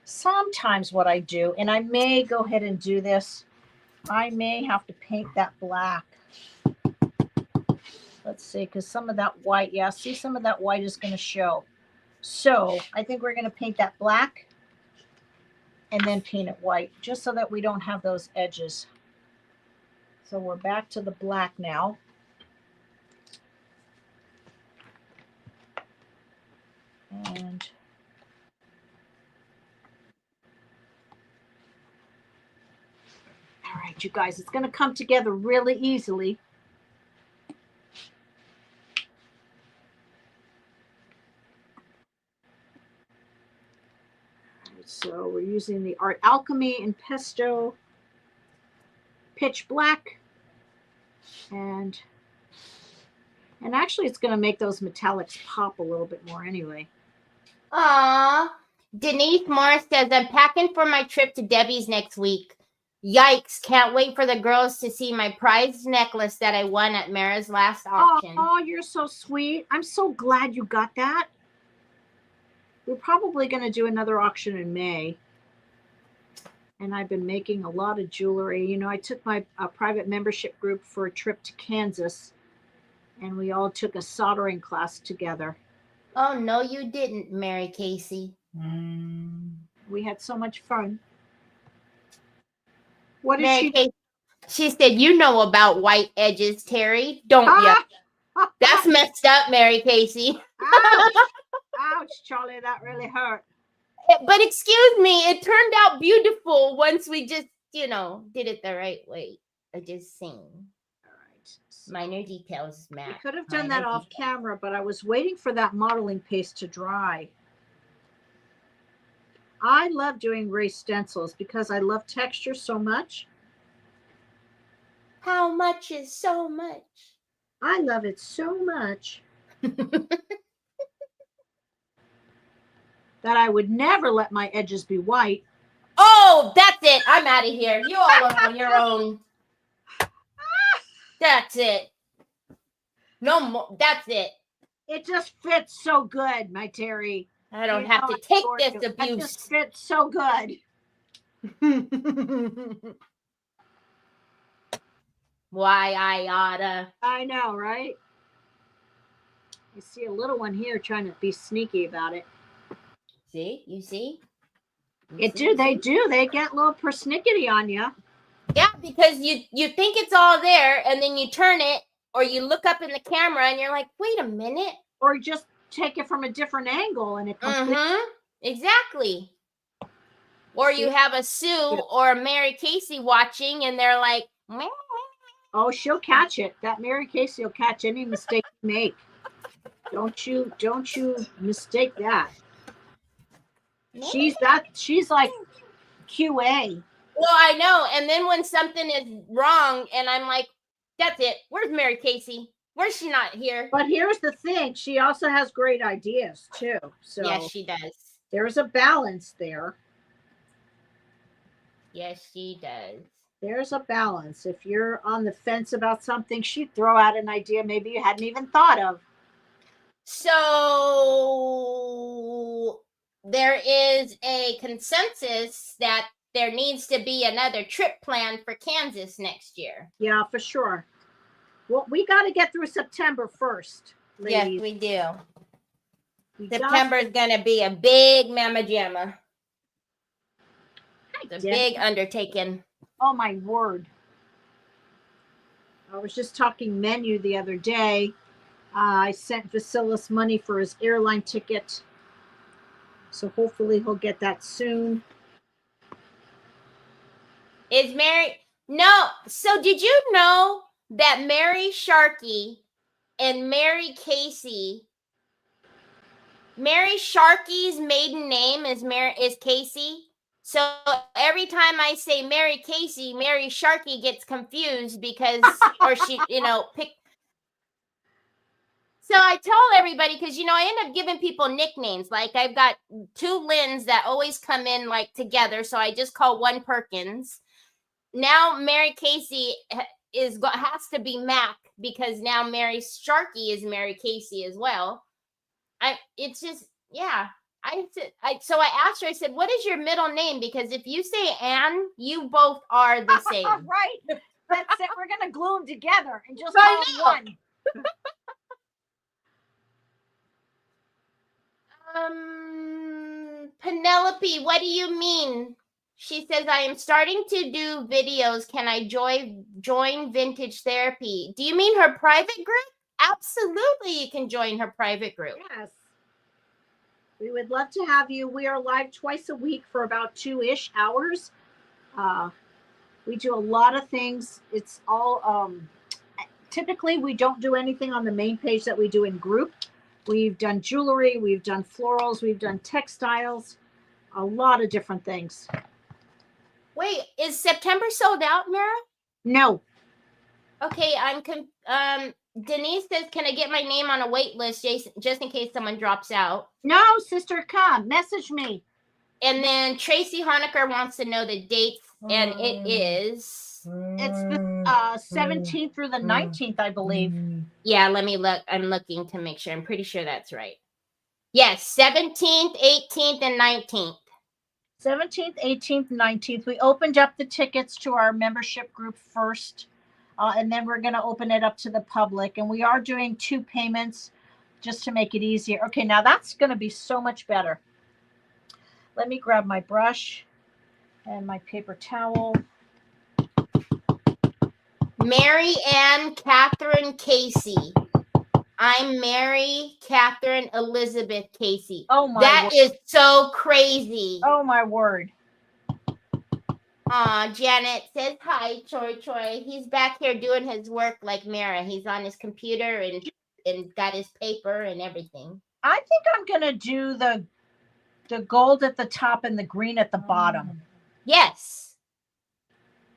Sometimes what I do, and I may go ahead and do this, I may have to paint that black. Let's see, because some of that white, yeah, see, some of that white is going to show. So I think we're going to paint that black. and then paint it white, just so that we don't have those edges. So we're back to the black now. And all right, you guys, it's going to come together really easily. So we're using the Art Alchemy and Pesto Pitch Black. And actually it's going to make those metallics pop a little bit more anyway. Aw. Denise Morris says, I'm packing for my trip to Debbie's next week. Yikes. Can't wait for the girls to see my prized necklace that I won at Mara's last auction. Oh, you're so sweet. I'm so glad you got that. We're probably going to do another auction in May. And I've been making a lot of jewelry. You know, I took my private membership group for a trip to Kansas, and we all took a soldering class together. Oh, no, you didn't, Mary Casey. We had so much fun. What is Mary she? Casey, she said, you know about white edges, Teri, don't you? That's messed up, Mary Casey. Ouch. Ouch, Charlie, that really hurt. But excuse me, it turned out beautiful once we just, did it the right way. I just sing. All right. Minor details, Matt. We could have done that off camera, but I was waiting for that modeling paste to dry. I love doing raised stencils because I love texture so much. How much is so much? I love it so much that I would never let my edges be white. Oh, that's it. I'm out of here. You all are on your own. That's it. No more. That's it. It just fits so good, my Teri. I don't have to take this abuse. It just fits so good. Why I oughta. I know, right? You see a little one here trying to be sneaky about it. See? You see? They do. They get a little persnickety on you. Yeah, because you think it's all there, and then you turn it, or you look up in the camera, and you're like, wait a minute. Or just take it from a different angle, and it completely... Exactly. Or you have a Sue or a Mary Casey watching, and they're like, meh. Oh, she'll catch it. That Mary Casey will catch any mistake you make. Don't you mistake that. She's like QA. Well, I know. And then when something is wrong, and I'm like, that's it. Where's Mary Casey? Where's she not here? But here's the thing. She also has great ideas, too. So yes, she does. There's a balance there. Yes, she does. There's a balance. If you're on the fence about something, she'd throw out an idea maybe you hadn't even thought of. So there is a consensus that there needs to be another trip planned for Kansas next year. Yeah, for sure. Well, we got to get through September 1st. Yes, we do. September is going to be a big mamma jamma. It's a big undertaking. Oh, my word. I was just talking menu the other day. I sent Vasilis money for his airline ticket. So hopefully he'll get that soon. Is Mary... No. So did you know that Mary Sharkey and Mary Casey... Mary Sharkey's maiden name is Casey? So every time I say Mary Casey, Mary Sharkey gets confused because, or she, pick. So I tell everybody, because, I end up giving people nicknames. Like I've got two Lyns that always come in like together. So I just call one Perkins. Now Mary Casey has to be Mac because now Mary Sharkey is Mary Casey as well. It's just, yeah. So I asked her, I said, what is your middle name? Because if you say Anne, you both are the same. Right. That's it. We're going to glue them together and just call one. Penelope, what do you mean? She says, I am starting to do videos. Can I join Vintage Therapy? Do you mean her private group? Absolutely, you can join her private group. Yes. We would love to have you. We are live twice a week for about 2-ish hours. We do a lot of things. It's all, typically we don't do anything on the main page that we do in group. We've done jewelry, we've done florals, we've done textiles, a lot of different things. Wait, is September sold out, Mara? No. Okay, Denise says, can I get my name on a wait list just in case someone drops out? No, sister, come. Message me. And then Tracy Honecker wants to know the dates, and it is... It's the 17th through the 19th, I believe. Yeah, let me look. I'm looking to make sure. I'm pretty sure that's right. Yes, 17th, 18th, and 19th. 17th, 18th, 19th. We opened up the tickets to our membership group first, and then we're going to open it up to the public. And we are doing 2 payments just to make it easier. Okay, now that's going to be so much better. Let me grab my brush and my paper towel. Mary Ann Catherine Casey. I'm Mary Catherine Elizabeth Casey. Oh my That word. is so crazy. Oh my word. Janet says, hi, Troy. He's back here doing his work like Mara. He's on his computer and got his paper and everything. I think I'm going to do the gold at the top and the green at the bottom. Yes.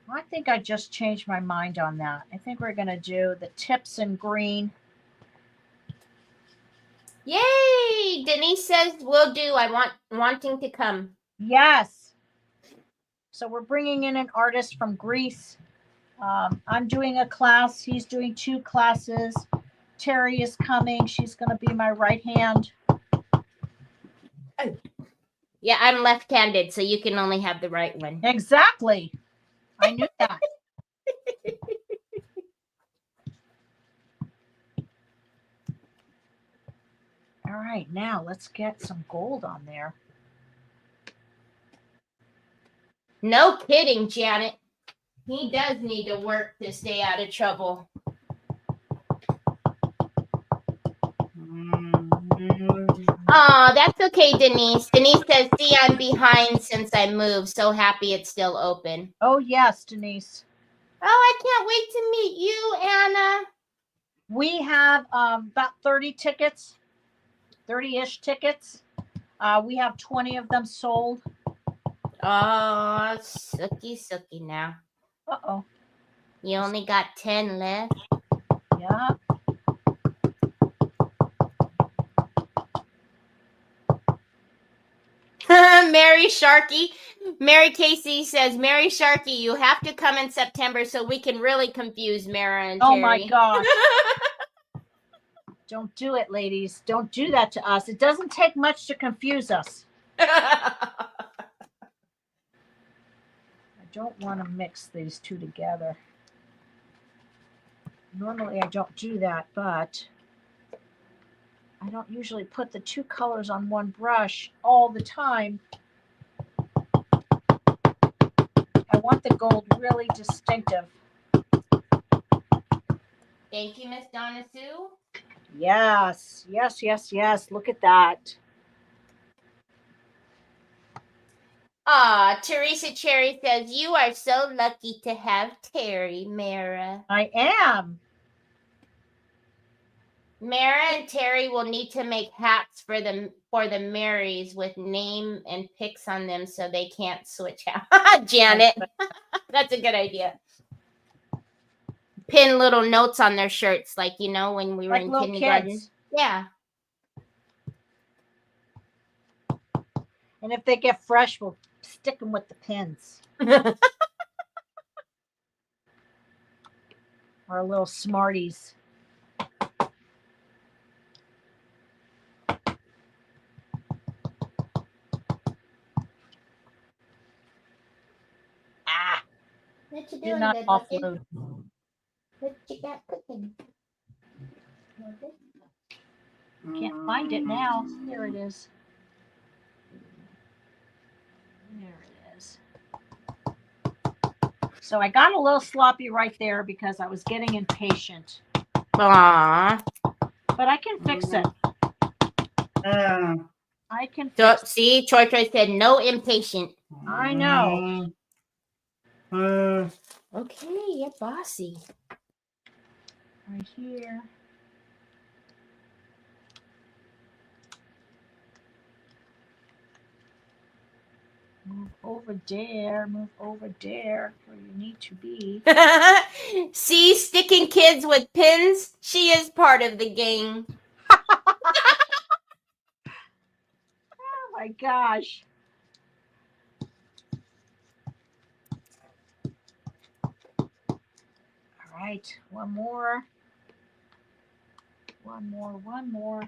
I think I just changed my mind on that. I think we're going to do the tips in green. Yay! Denise says, will do. Wanting to come. Yes. So we're bringing in an artist from Greece. I'm doing a class. He's doing 2 classes. Teri is coming. She's going to be my right hand. Yeah, I'm left-handed, so you can only have the right one. Exactly. I knew that. All right, now let's get some gold on there. No kidding, Janet. He does need to work to stay out of trouble. Oh, that's okay, Denise. Denise says, see, I'm behind since I moved. So happy it's still open. Oh, yes, Denise. Oh, I can't wait to meet you, Anna. We have about 30 tickets, 30-ish tickets. We have 20 of them sold. Oh, sucky now. Uh-oh. You only got 10 left. Yeah. Mary Sharkey. Mary Casey says, Mary Sharkey, you have to come in September so we can really confuse Mara and Teri. Oh, my gosh. Don't do it, ladies. Don't do that to us. It doesn't take much to confuse us. I don't want to mix these 2 together. Normally, I don't do that, but I don't usually put the 2 colors on one brush all the time. I want the gold really distinctive. Thank you, Miss Donna Sue. Yes, yes, yes, yes. Look at that. Teresa Cherry says, you are so lucky to have Teri, Mara. I am. Mara and Teri will need to make hats for the Marys with name and pics on them so they can't switch out. Janet, that's a good idea. Pin little notes on their shirts, like, you know, when we were in kindergarten. Kids. Yeah. And if they get fresh, we'll stick them with the pins. Our little Smarties. What you Do doing, not good offload. What you got cooking? Can't find it now. There it is. There it is. So I got a little sloppy right there because I was getting impatient. Aww. But I can fix it. I can So, fix it. see, Choi said no impatient. I know. Okay, you're bossy. Right here. Move over there. Move over there where you need to be. See, sticking kids with pins. She is part of the gang. Oh my gosh. All right, one more. One more.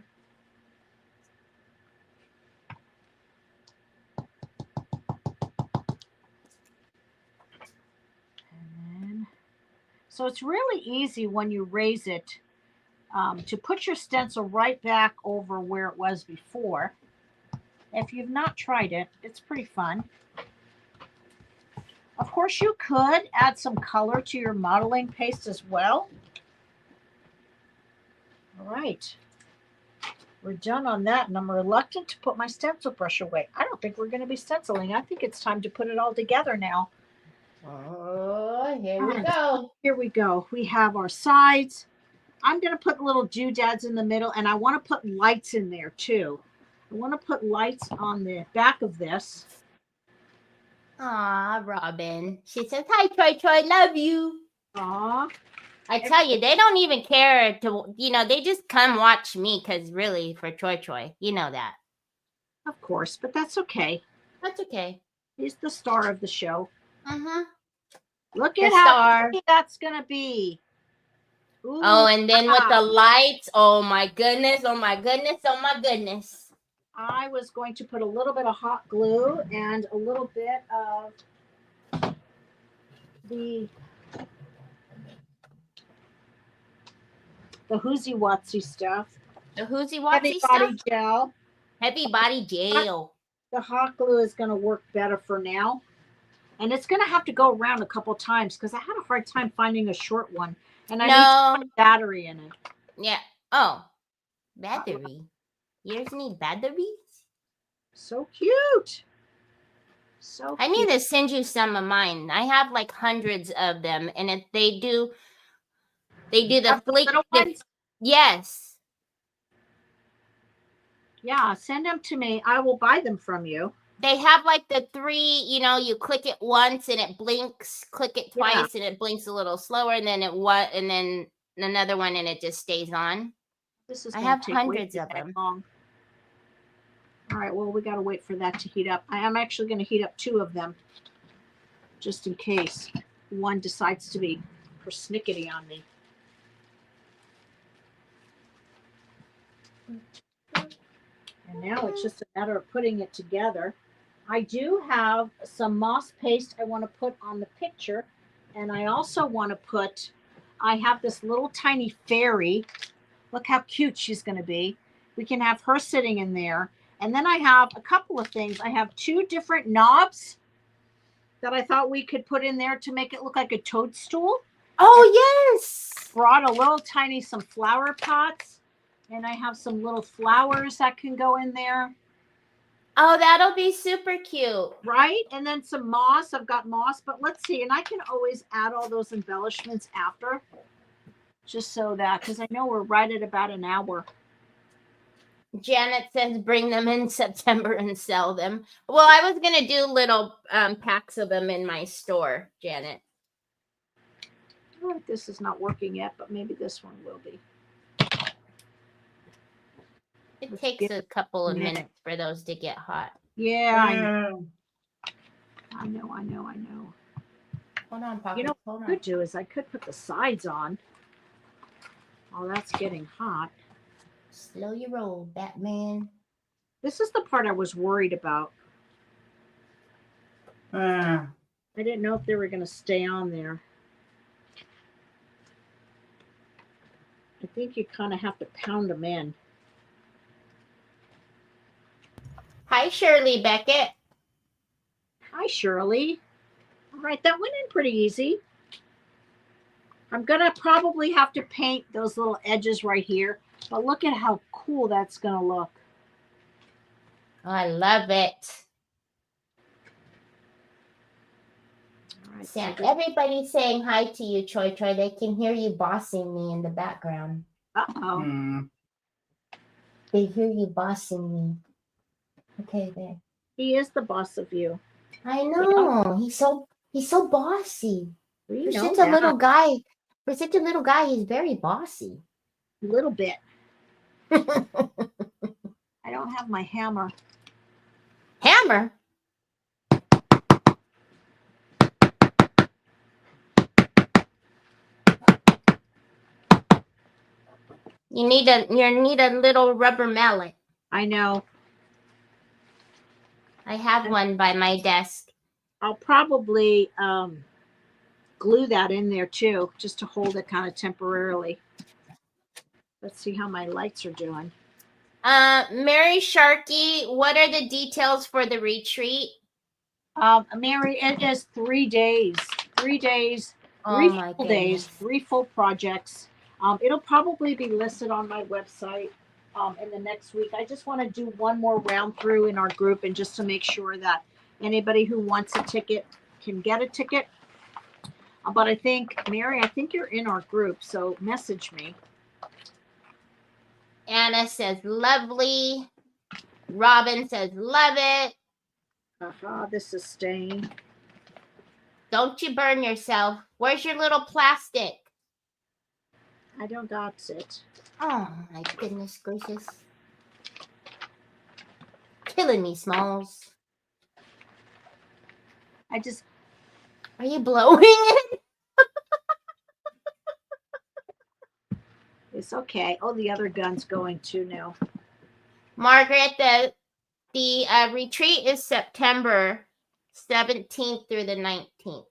And then, so it's really easy when you raise it to put your stencil right back over where it was before. If you've not tried it, it's pretty fun. Of course, you could add some color to your modeling paste as well. All right. We're done on that, and I'm reluctant to put my stencil brush away. I don't think we're going to be stenciling. I think it's time to put it all together now. Oh, here we go. Here we go. We have our sides. I'm going to put little doodads in the middle, and I want to put lights in there too. I want to put lights on the back of this. Aw, Robin. She says, hi, Choi, love you. Aw. I tell you, they don't even care to, they just come watch me because really, for Choi, you know that. Of course, but that's okay. That's okay. He's the star of the show. Uh-huh. Look at how pretty that's going to be. Ooh, oh, and then with the lights, oh my goodness, oh my goodness, oh my goodness. I was going to put a little bit of hot glue and a little bit of the Hoozy Watsy stuff. The Hoozy Watsy Heavy stuff? body gel. Heavy body gel. The hot glue is going to work better for now. And it's going to have to go around a couple times because I had a hard time finding a short one. And I need to put a battery in it. Yeah. Oh, battery. Yours need batteries? So cute. So I need to send you some of mine. I have like hundreds of them. And if they do the flake. Yes. Yeah, send them to me. I will buy them from you. They have like the 3, you click it once and it blinks, click it twice and it blinks a little slower, and then and then another one and it just stays on. I have hundreds of them. Long. All right, well, we got to wait for that to heat up. I am actually going to heat up 2 of them just in case one decides to be persnickety on me. And now it's just a matter of putting it together. I do have some moss paste I want to put on the picture. And I also want to put, I have this little tiny fairy. Look how cute she's going to be. We can have her sitting in there. And then I have a couple of things. I have 2 different knobs that I thought we could put in there to make it look like a toadstool. Oh, yes. Brought a little tiny, some flower pots. And I have some little flowers that can go in there. Oh, that'll be super cute. Right? And then some moss. I've got moss, but let's see. And I can always add all those embellishments after. Just so that, because I know we're right at about an hour. Janet says bring them in September and sell them. Well, I was going to do little packs of them in my store, Janet. Oh, this is not working yet, but maybe this one will be. It takes a couple of minutes for those to get hot. Yeah, I know. I know. Hold on, Papa. You know what I could do is I could put the sides on. Oh, that's getting hot. Slow your roll, Batman. This is the part I was worried about. I didn't know if they were going to stay on there. I think you kind of have to pound them in. Hi, Shirley Beckett. Hi, Shirley. All right, that went in pretty easy. I'm going to probably have to paint those little edges right here. But look at how cool that's going to look. Oh, I love it. All right, Sam, everybody's saying hi to you, Troy. They can hear you bossing me in the background. Uh-oh. They hear you bossing me. Okay, there. He is the boss of you. I know. He's so bossy. For such a little guy, he's very bossy. A little bit. I don't have my hammer. Hammer? You need a little rubber mallet. I know. I have one by my desk. I'll probably glue that in there too, just to hold it kind of temporarily. Let's see how my lights are doing. Mary Sharkey, what are the details for the retreat? Mary, it is 3 days. 3 days. Oh my full goodness. days, 3 full projects. It'll probably be listed on my website in the next week. I just want to do one more round through in our group, and just to make sure that anybody who wants a ticket can get a ticket. But I think, Mary, I think you're in our group, so message me. Anna says lovely. Robin says love it. This is staying. Don't you burn yourself. Where's your little plastic? I don't got it. Oh my goodness gracious. Killing me, Smalls. Are you blowing it? It's okay. Oh, the other gun's going too now. Margaret, the retreat is September 17th through the 19th.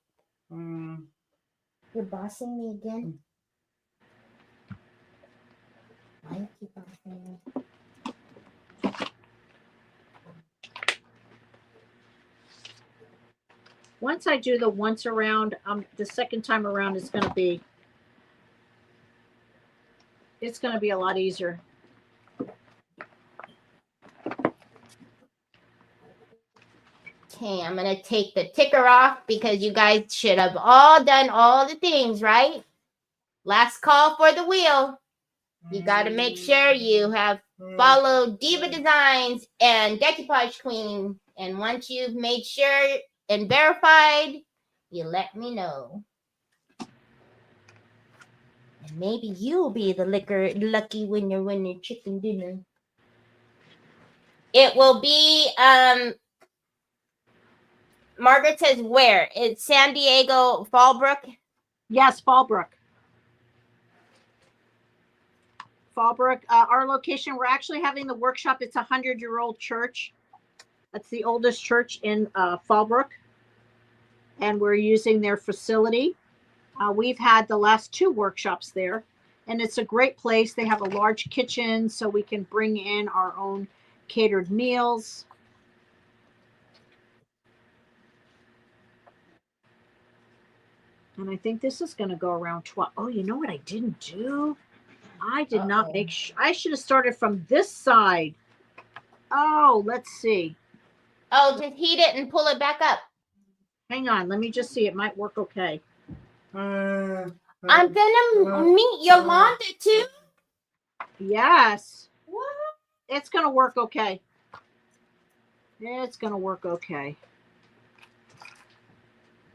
You're bossing me again? Why you keep bossing me? Once I do the once around, the second time around is going to be, it's going to be a lot easier. Okay, I'm going to take the ticker off because you guys should have all done all the things, right? Last call for the wheel. You got to make sure you have followed Diva Designs and Decoupage Queen. And once you've made sure and verified, you let me know. And maybe you'll be the lucky winner chicken dinner. It will be, Margaret says where? It's San Diego, Fallbrook? Yes, Fallbrook. Fallbrook. Our location, we're actually having the workshop. It's a 100-year-old church. That's the oldest church in Fallbrook. And we're using their facility. We've had the last 2 workshops there. And it's a great place. They have a large kitchen, so we can bring in our own catered meals. And I think this is going to go around 12. Oh, you know what I didn't do? I did not make sure. I should have started from this side. Oh, let's see. Oh, just heat it and pull it back up. Hang on. Let me just see. It might work okay. I'm going to meet Yolanda too. Yes. What? It's going to work okay. It's going to work okay.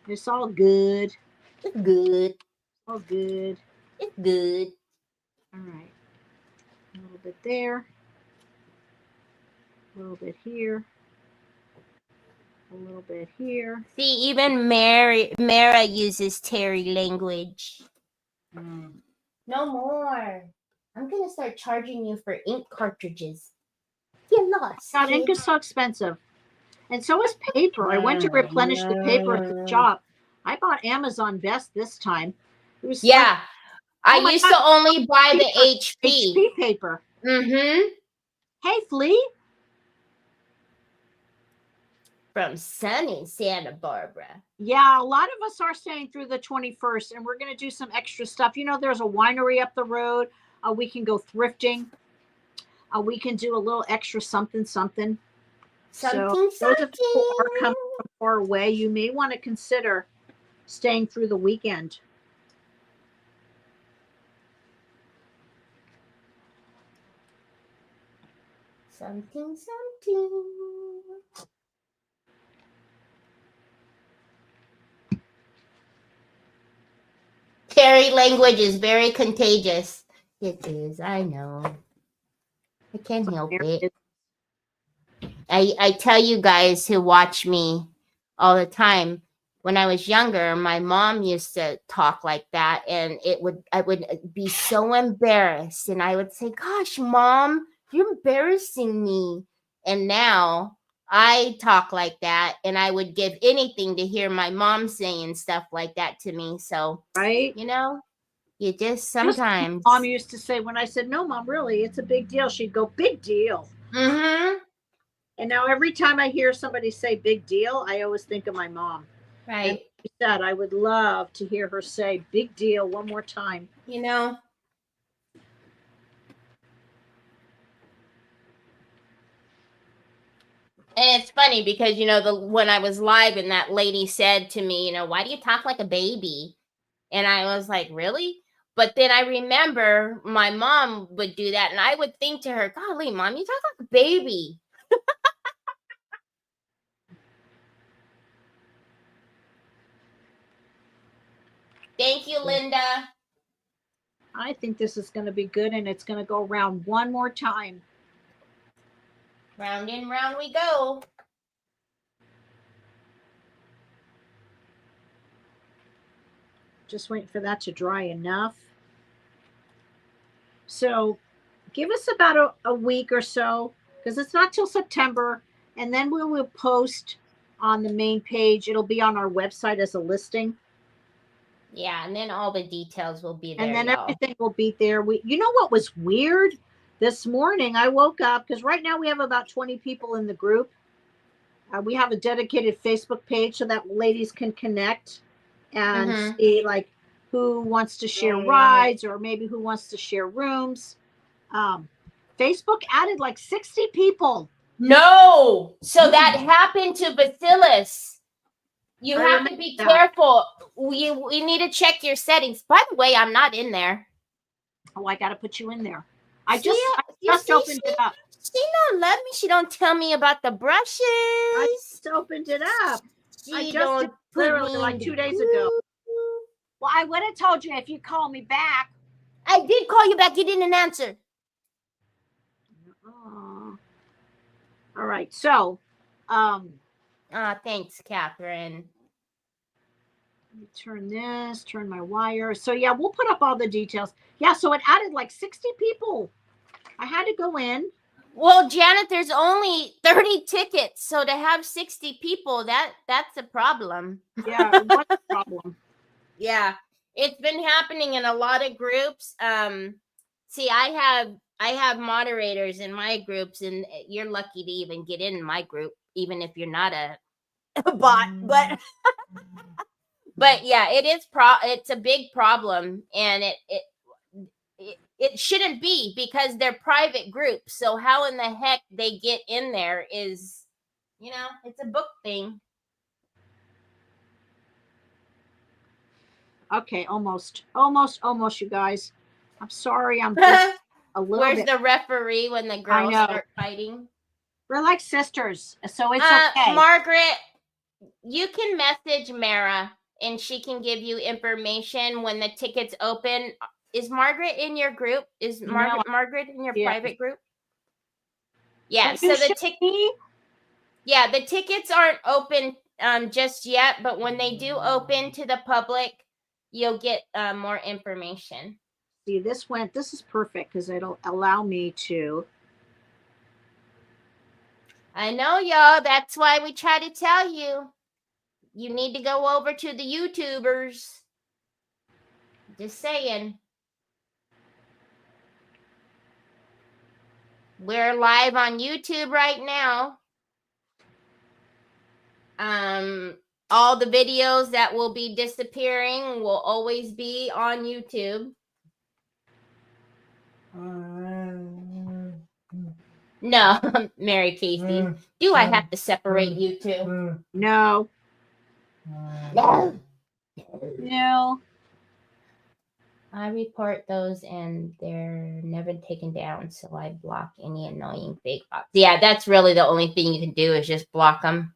It's all good. It's good. All good. It's good. All right. A little bit there. A little bit here. A little bit here. See, even Mara uses Teri language. No more. I'm going to start charging you for ink cartridges. Get lost. God, ink is so expensive. And so is paper. I went to replenish the paper at the shop. I bought Amazon Best this time. It was I used to only buy the HP paper. Mm-hmm. Hey, Flea. from sunny Santa Barbara. Yeah, a lot of us are staying through the 21st, and we're going to do some extra stuff. You know, there's a winery up the road. We can go thrifting. We can do a little extra something. Something, So those of you who are coming from far away, you may want to consider staying through the weekend. Something. Fairy language is very contagious. It is, I know. I can't help it. I tell you guys who watch me all the time, when I was younger, my mom used to talk like that, and I would be so embarrassed, and I would say, "Gosh, Mom, you're embarrassing me." And now I talk like that, and I would give anything to hear my mom saying stuff like that to me. So, right? You know, you just sometimes. Mom used to say, when I said, "No, Mom, really, it's a big deal," she'd go, "Big deal." Mm-hmm. And now every time I hear somebody say "big deal," I always think of my mom. Right. And she said, I would love to hear her say "big deal" one more time. You know. And it's funny because, when I was live and that lady said to me, "Why do you talk like a baby?" And I was like, "Really?" But then I remember my mom would do that, and I would think to her, "Golly, Mom, you talk like a baby." Thank you, Linda. I think this is going to be good, and it's going to go around one more time. Round and round we go. Just waiting for that to dry enough. So give us about a week or so, because it's not till September, and then we will post on the main page. It'll be on our website as a listing. Yeah, and then all the details will be there. And then y'all. everything will be there. You know what was weird? This morning I woke up, because right now we have about 20 people in the group. We have a dedicated Facebook page so that ladies can connect and see like who wants to share rides, or maybe who wants to share rooms. Facebook added like 60 people. No. So that happened to Bacillus. You have to be careful. We need to check your settings. By the way, I'm not in there. Oh, I got to put you in there. I just opened it up. She don't love me. She don't tell me about the brushes. I just opened it up. I just did literally like 2 days ago. Well, I would have told you if you call me back. I did call you back. You didn't answer. All right. So, thanks, Catherine. Let me turn my wire. So yeah, we'll put up all the details. Yeah, so it added like 60 people. I had to go in. Well, Janet, there's only 30 tickets, so to have 60 people, that's a problem. Yeah, what's the problem? Yeah, it's been happening in a lot of groups. See, I have moderators in my groups, and you're lucky to even get in my group, even if you're not a bot. But yeah, it's a big problem, and it shouldn't be, because they're private groups. So how in the heck they get in there is, it's a book thing. Okay, almost, you guys. I'm sorry, I'm just a little Where's the referee when the girls start fighting? We're like sisters, so it's okay. Margaret, you can message Mara, and she can give you information when the tickets open. Is Margaret in your group? Is Margaret in your private group? Yeah, so the tickets aren't open just yet, but when they do open to the public, you'll get more information. See, this is perfect because it'll allow me to. I know, y'all. That's why we try to tell you. You need to go over to the YouTubers. Just saying. We're live on YouTube right now. All the videos that will be disappearing will always be on YouTube. No, Mary Casey. Do I have to separate you two? No. No. No. I report those and they're never taken down, so I block any annoying fake bots. Yeah, that's really the only thing you can do is just block them.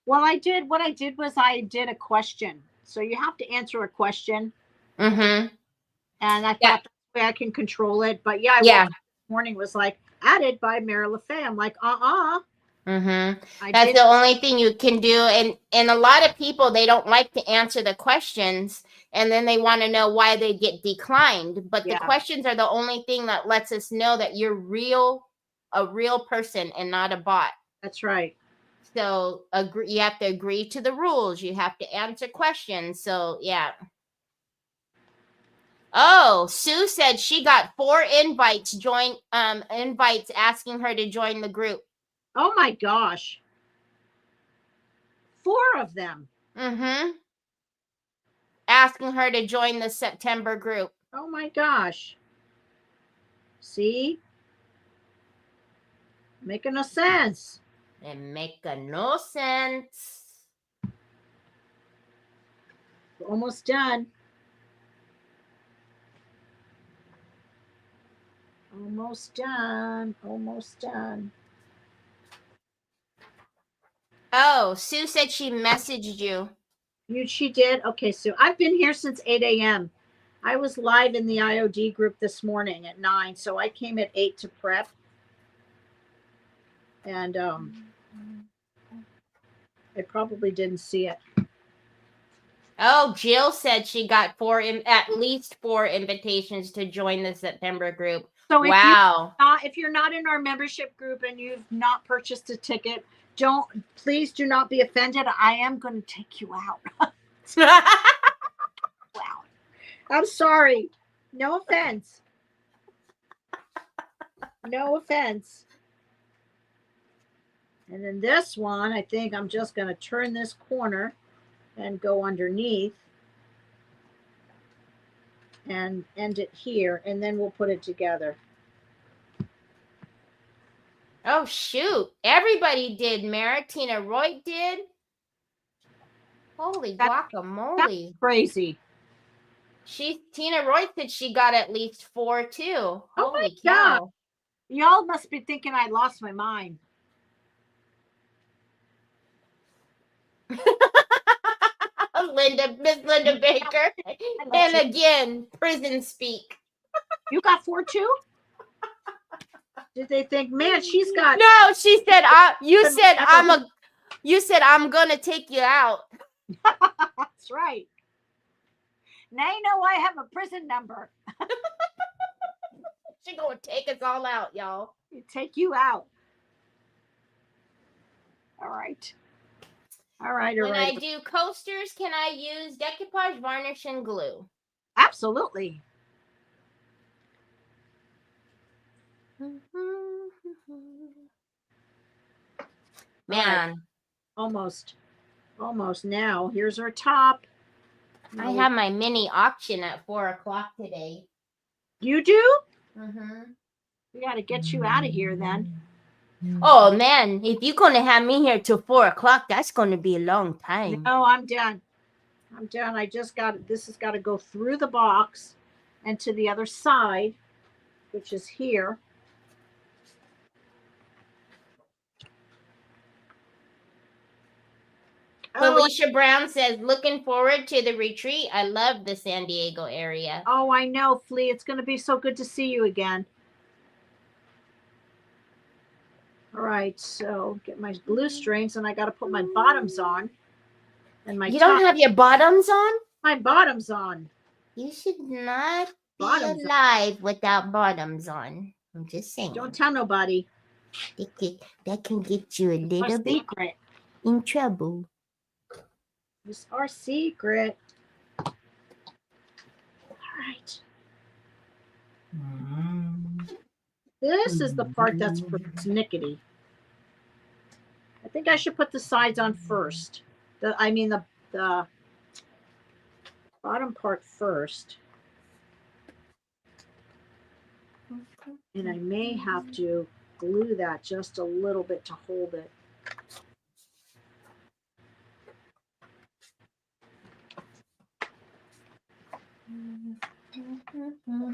Well, what I did was I did a question. So you have to answer a question. Mm-hmm. And I thought that's the way I can control it. But yeah, woke up this morning was like added by Mara LaFay. I'm like, Mm-hmm. That's the only thing you can do. And a lot of people, they don't like to answer the questions, and then they want to know why they get declined. But the questions are the only thing that lets us know that you're a real person and not a bot. That's right. So you have to agree to the rules. You have to answer questions. So yeah. Oh, Sue said she got 4 invites asking her to join the group. Oh my gosh. 4 of them. Mm-hmm. Asking her to join the September group. Oh my gosh. See? Making no sense. It make no sense. We're almost done. Almost done. Almost done. Oh, Sue said she messaged you. She did? Okay, Sue. I've been here since 8 a.m. I was live in the IOD group this morning at 9, so I came at 8 to prep. And I probably didn't see it. Oh, Jill said she got at least 4 invitations to join the September group. So wow. If you're not in our membership group and you've not purchased a ticket, please do not be offended. I am going to take you out. Wow. I'm sorry. No offense. No offense. And then this one, I think I'm just going to turn this corner and go underneath and end it here, and then we'll put it together. Oh, shoot. Everybody did. Tina Roy did. Holy guacamole. That's crazy. Tina Roy said she got at least 4 too. Holy cow. God. Y'all must be thinking I lost my mind. Miss Linda Baker. And again, prison speak. You got 4 too? Did they think, man, she's got... No, she said, you said I'm gonna take you out. That's right. Now you know I have a prison number. She gonna take us all out, y'all. Take you out. All right. All right. When I do coasters, can I use decoupage, varnish, and glue? Absolutely. Man. Right. Almost. Now, here's our top. I have my mini auction at 4 o'clock today. You do? Mm-hmm. We got to get you out of here then. Oh, man. If you're going to have me here till 4 o'clock, that's going to be a long time. No, I'm done. I just this has got to go through the box and to the other side, which is here. Felicia Brown says, looking forward to the retreat. I love the San Diego area. Oh, I know, Flea. It's going to be so good to see you again. All right, so get my glue strings, and I got to put my bottoms on. And my You don't have your bottoms on? My bottoms on. You should not be alive without bottoms on. I'm just saying. Don't tell nobody. That can get you a little bit in trouble. It's our secret. All right. This is the part that's persnickety. think I should put the sides on first. The bottom part first. And I may have to glue that just a little bit to hold it.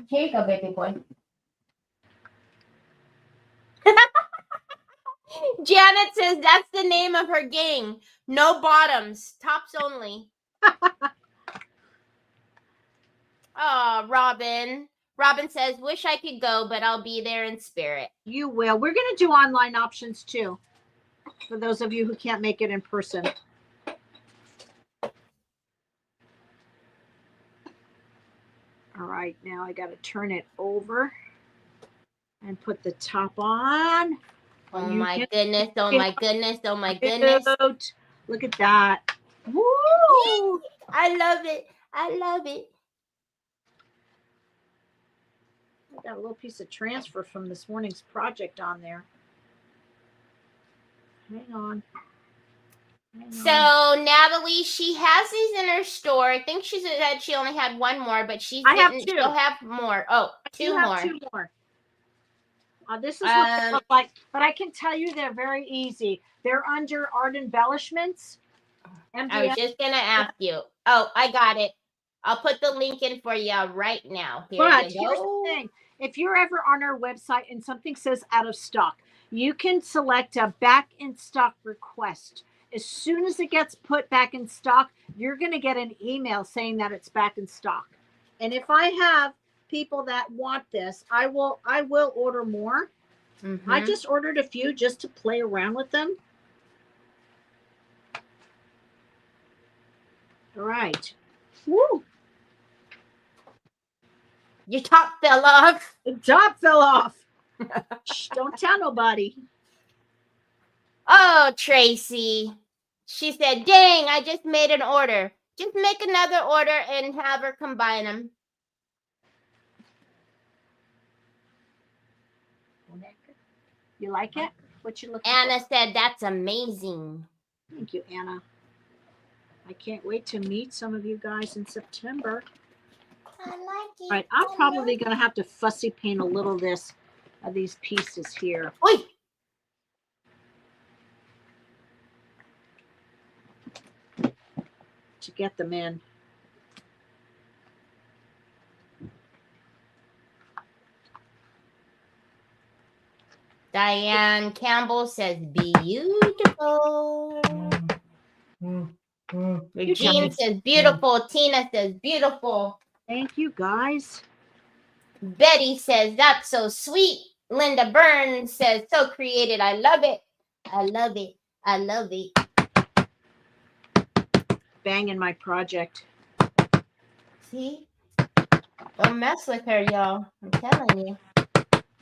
Here you go, baby boy. Janet says that's the name of her gang. No bottoms, tops only. Oh, Robin. Robin says, wish I could go, but I'll be there in spirit. You will. We're going to do online options too, for those of you who can't make it in person. All right, now I got to turn it over and put the top on. Oh my goodness, oh my goodness, oh my goodness. Look at that. Woo! I love it. I love it. I got a little piece of transfer from this morning's project on there. Hang on. So Natalie, she has these in her store. I think she said she only had one more, but she'll have more. Oh, two more. This is what they look like, but I can tell you they're very easy. They're under art embellishments. I was just gonna ask you. Oh, I got it. I'll put the link in for you right now. Here's the thing. If you're ever on our website and something says out of stock, you can select a back in stock request. As soon as it gets put back in stock, you're going to get an email saying that it's back in stock. And if I have people that want this, I will order more. Mm-hmm. I just ordered a few just to play around with them. All right. Woo! Your top fell off. The top fell off. Shh, don't tell nobody. Oh, Tracy. She said, dang, I just made an order. Just make another order and have her combine them. You like it? What you looking Anna for? said, that's amazing. Thank you, Anna. I can't wait to meet some of you guys in September. I like it. All right, I'm probably going to have to fussy paint a little of these pieces here. Oi! To get them in. Diane Campbell says, beautiful. Regine says, beautiful. Tina says, beautiful. Thank you, guys. Betty says, that's so sweet. Linda Burns says, so creative. I love it. I love it. I love it. Banging my project. See? Don't mess with her, y'all. I'm telling you.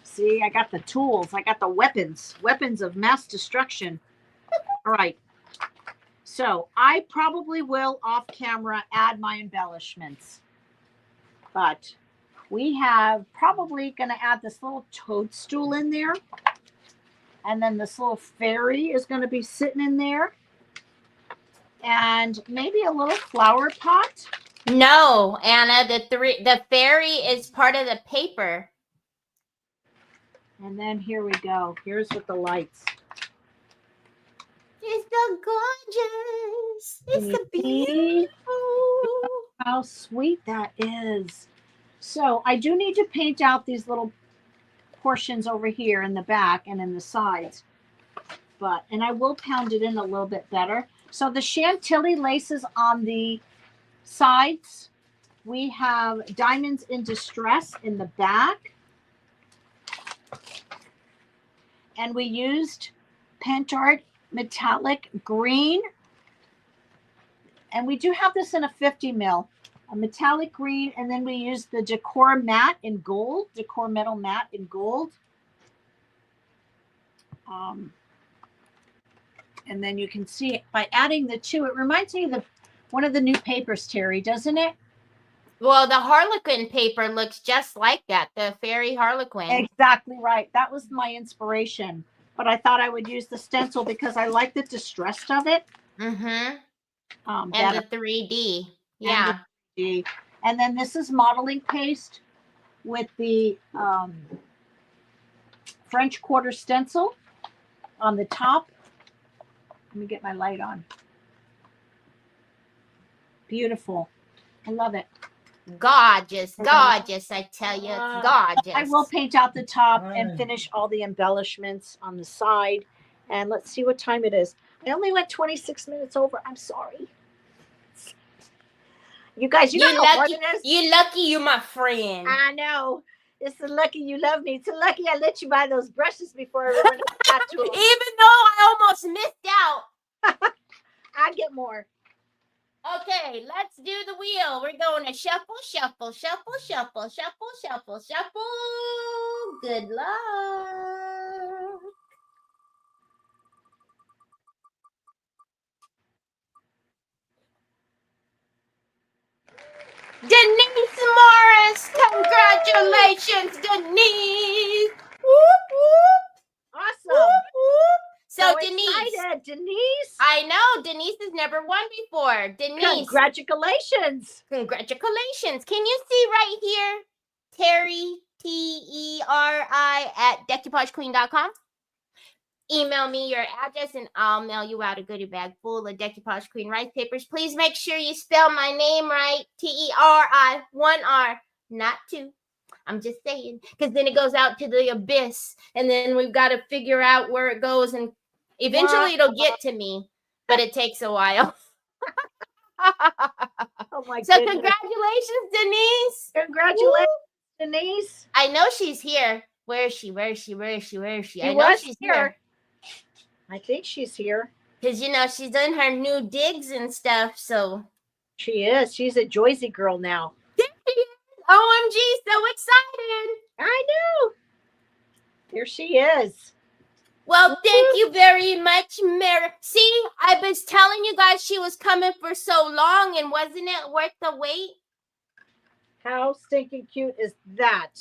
See, I got the tools. I got the weapons of mass destruction. All right. So I probably will off camera add my embellishments, but we have probably going to add this little toadstool in there. And then this little fairy is going to be sitting in there. And maybe a little flower pot. No, Anna, the fairy is part of the paper. And then here we go. Here's with the lights. It's so gorgeous. It's so beautiful. How sweet that is. So I do need to paint out these little portions over here in the back and in the sides. And I will pound it in a little bit better. So the Chantilly laces on the sides. We have Diamonds in Distress in the back. And we used Pentart Metallic Green. And we do have this in a 50 mil, a metallic green. And then we used the Decor Matte in gold, Decor Metal Matte in gold. And then you can see by adding the two, it reminds me of one of the new papers, Terry, doesn't it? Well, the Harlequin paper looks just like that, the fairy Harlequin. Exactly right. That was my inspiration. but I thought I would use the stencil because I like the distressed of it. Mm-hmm. And Better. the 3D. Yeah. And then this is modeling paste with the French quarter stencil on the top. Let me get my light on. Beautiful. I love it. Gorgeous, gorgeous, I tell you, it's gorgeous. I will paint out the top and finish all the embellishments on the side. And let's see what time it is. I only went 26 minutes over. I'm sorry. You guys, you know how hard it is? You're lucky you're my friend. I know. It's the lucky you love me. It's the lucky I let you buy those brushes before everyone else got to them. Even though I almost missed out. I get more. Okay, let's do the wheel. We're going to shuffle, shuffle, shuffle, shuffle, shuffle, shuffle, shuffle. Good luck. Denise Morris, congratulations, Denise. Whoop, whoop. Awesome. Whoop, whoop. So Denise. Excited. Denise. I know. Denise has never won before. Denise. Congratulations. Congratulations. Can you see right here? Teri, Teri at decoupagqueen.com. Email me your address and I'll mail you out a goodie bag full of Decoupage Queen rice papers. Please make sure you spell my name right. Teri, 1 R, not 2. I'm just saying, because then it goes out to the abyss, and then we've got to figure out where it goes, and eventually it'll get to me, but it takes a while. Oh my so goodness. Congratulations, Denise. Congratulations, Woo. Denise. I know she's here. Where is she? Where is she? Where is she? Where is she? I know she's here. I think she's here. Because, you know, she's done her new digs and stuff, so. She is. She's a Joyzy girl now. OMG, so excited. I know. There she is. Well, thank you very much, Mara. See, I was telling you guys she was coming for so long, and wasn't it worth the wait? How stinking cute is that?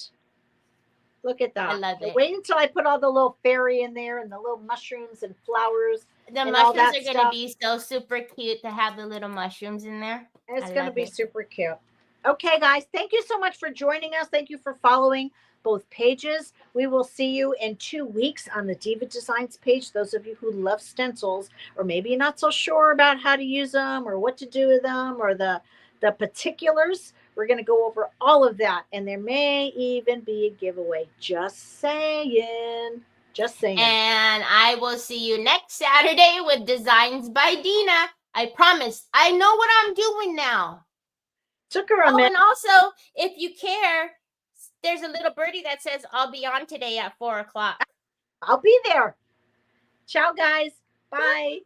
Look at that. I love it. Wait until I put all the little fairy in there and the little mushrooms and flowers. The mushrooms are going to be so super cute to have the little mushrooms in there. It's going to be super cute. Okay, guys, thank you so much for joining us. Thank you for following both pages. We will see you in 2 weeks on the Diva Designs page. Those of you who love stencils, or maybe you're not so sure about how to use them or what to do with them or the particulars, we're going to go over all of that. And there may even be a giveaway. Just saying. Just saying. And I will see you next Saturday with Designs by Dina. I promise. I know what I'm doing now. Took her a minute. And also, if you care, there's a little birdie that says I'll be on today at 4 o'clock. I'll be there. Ciao, guys. Bye.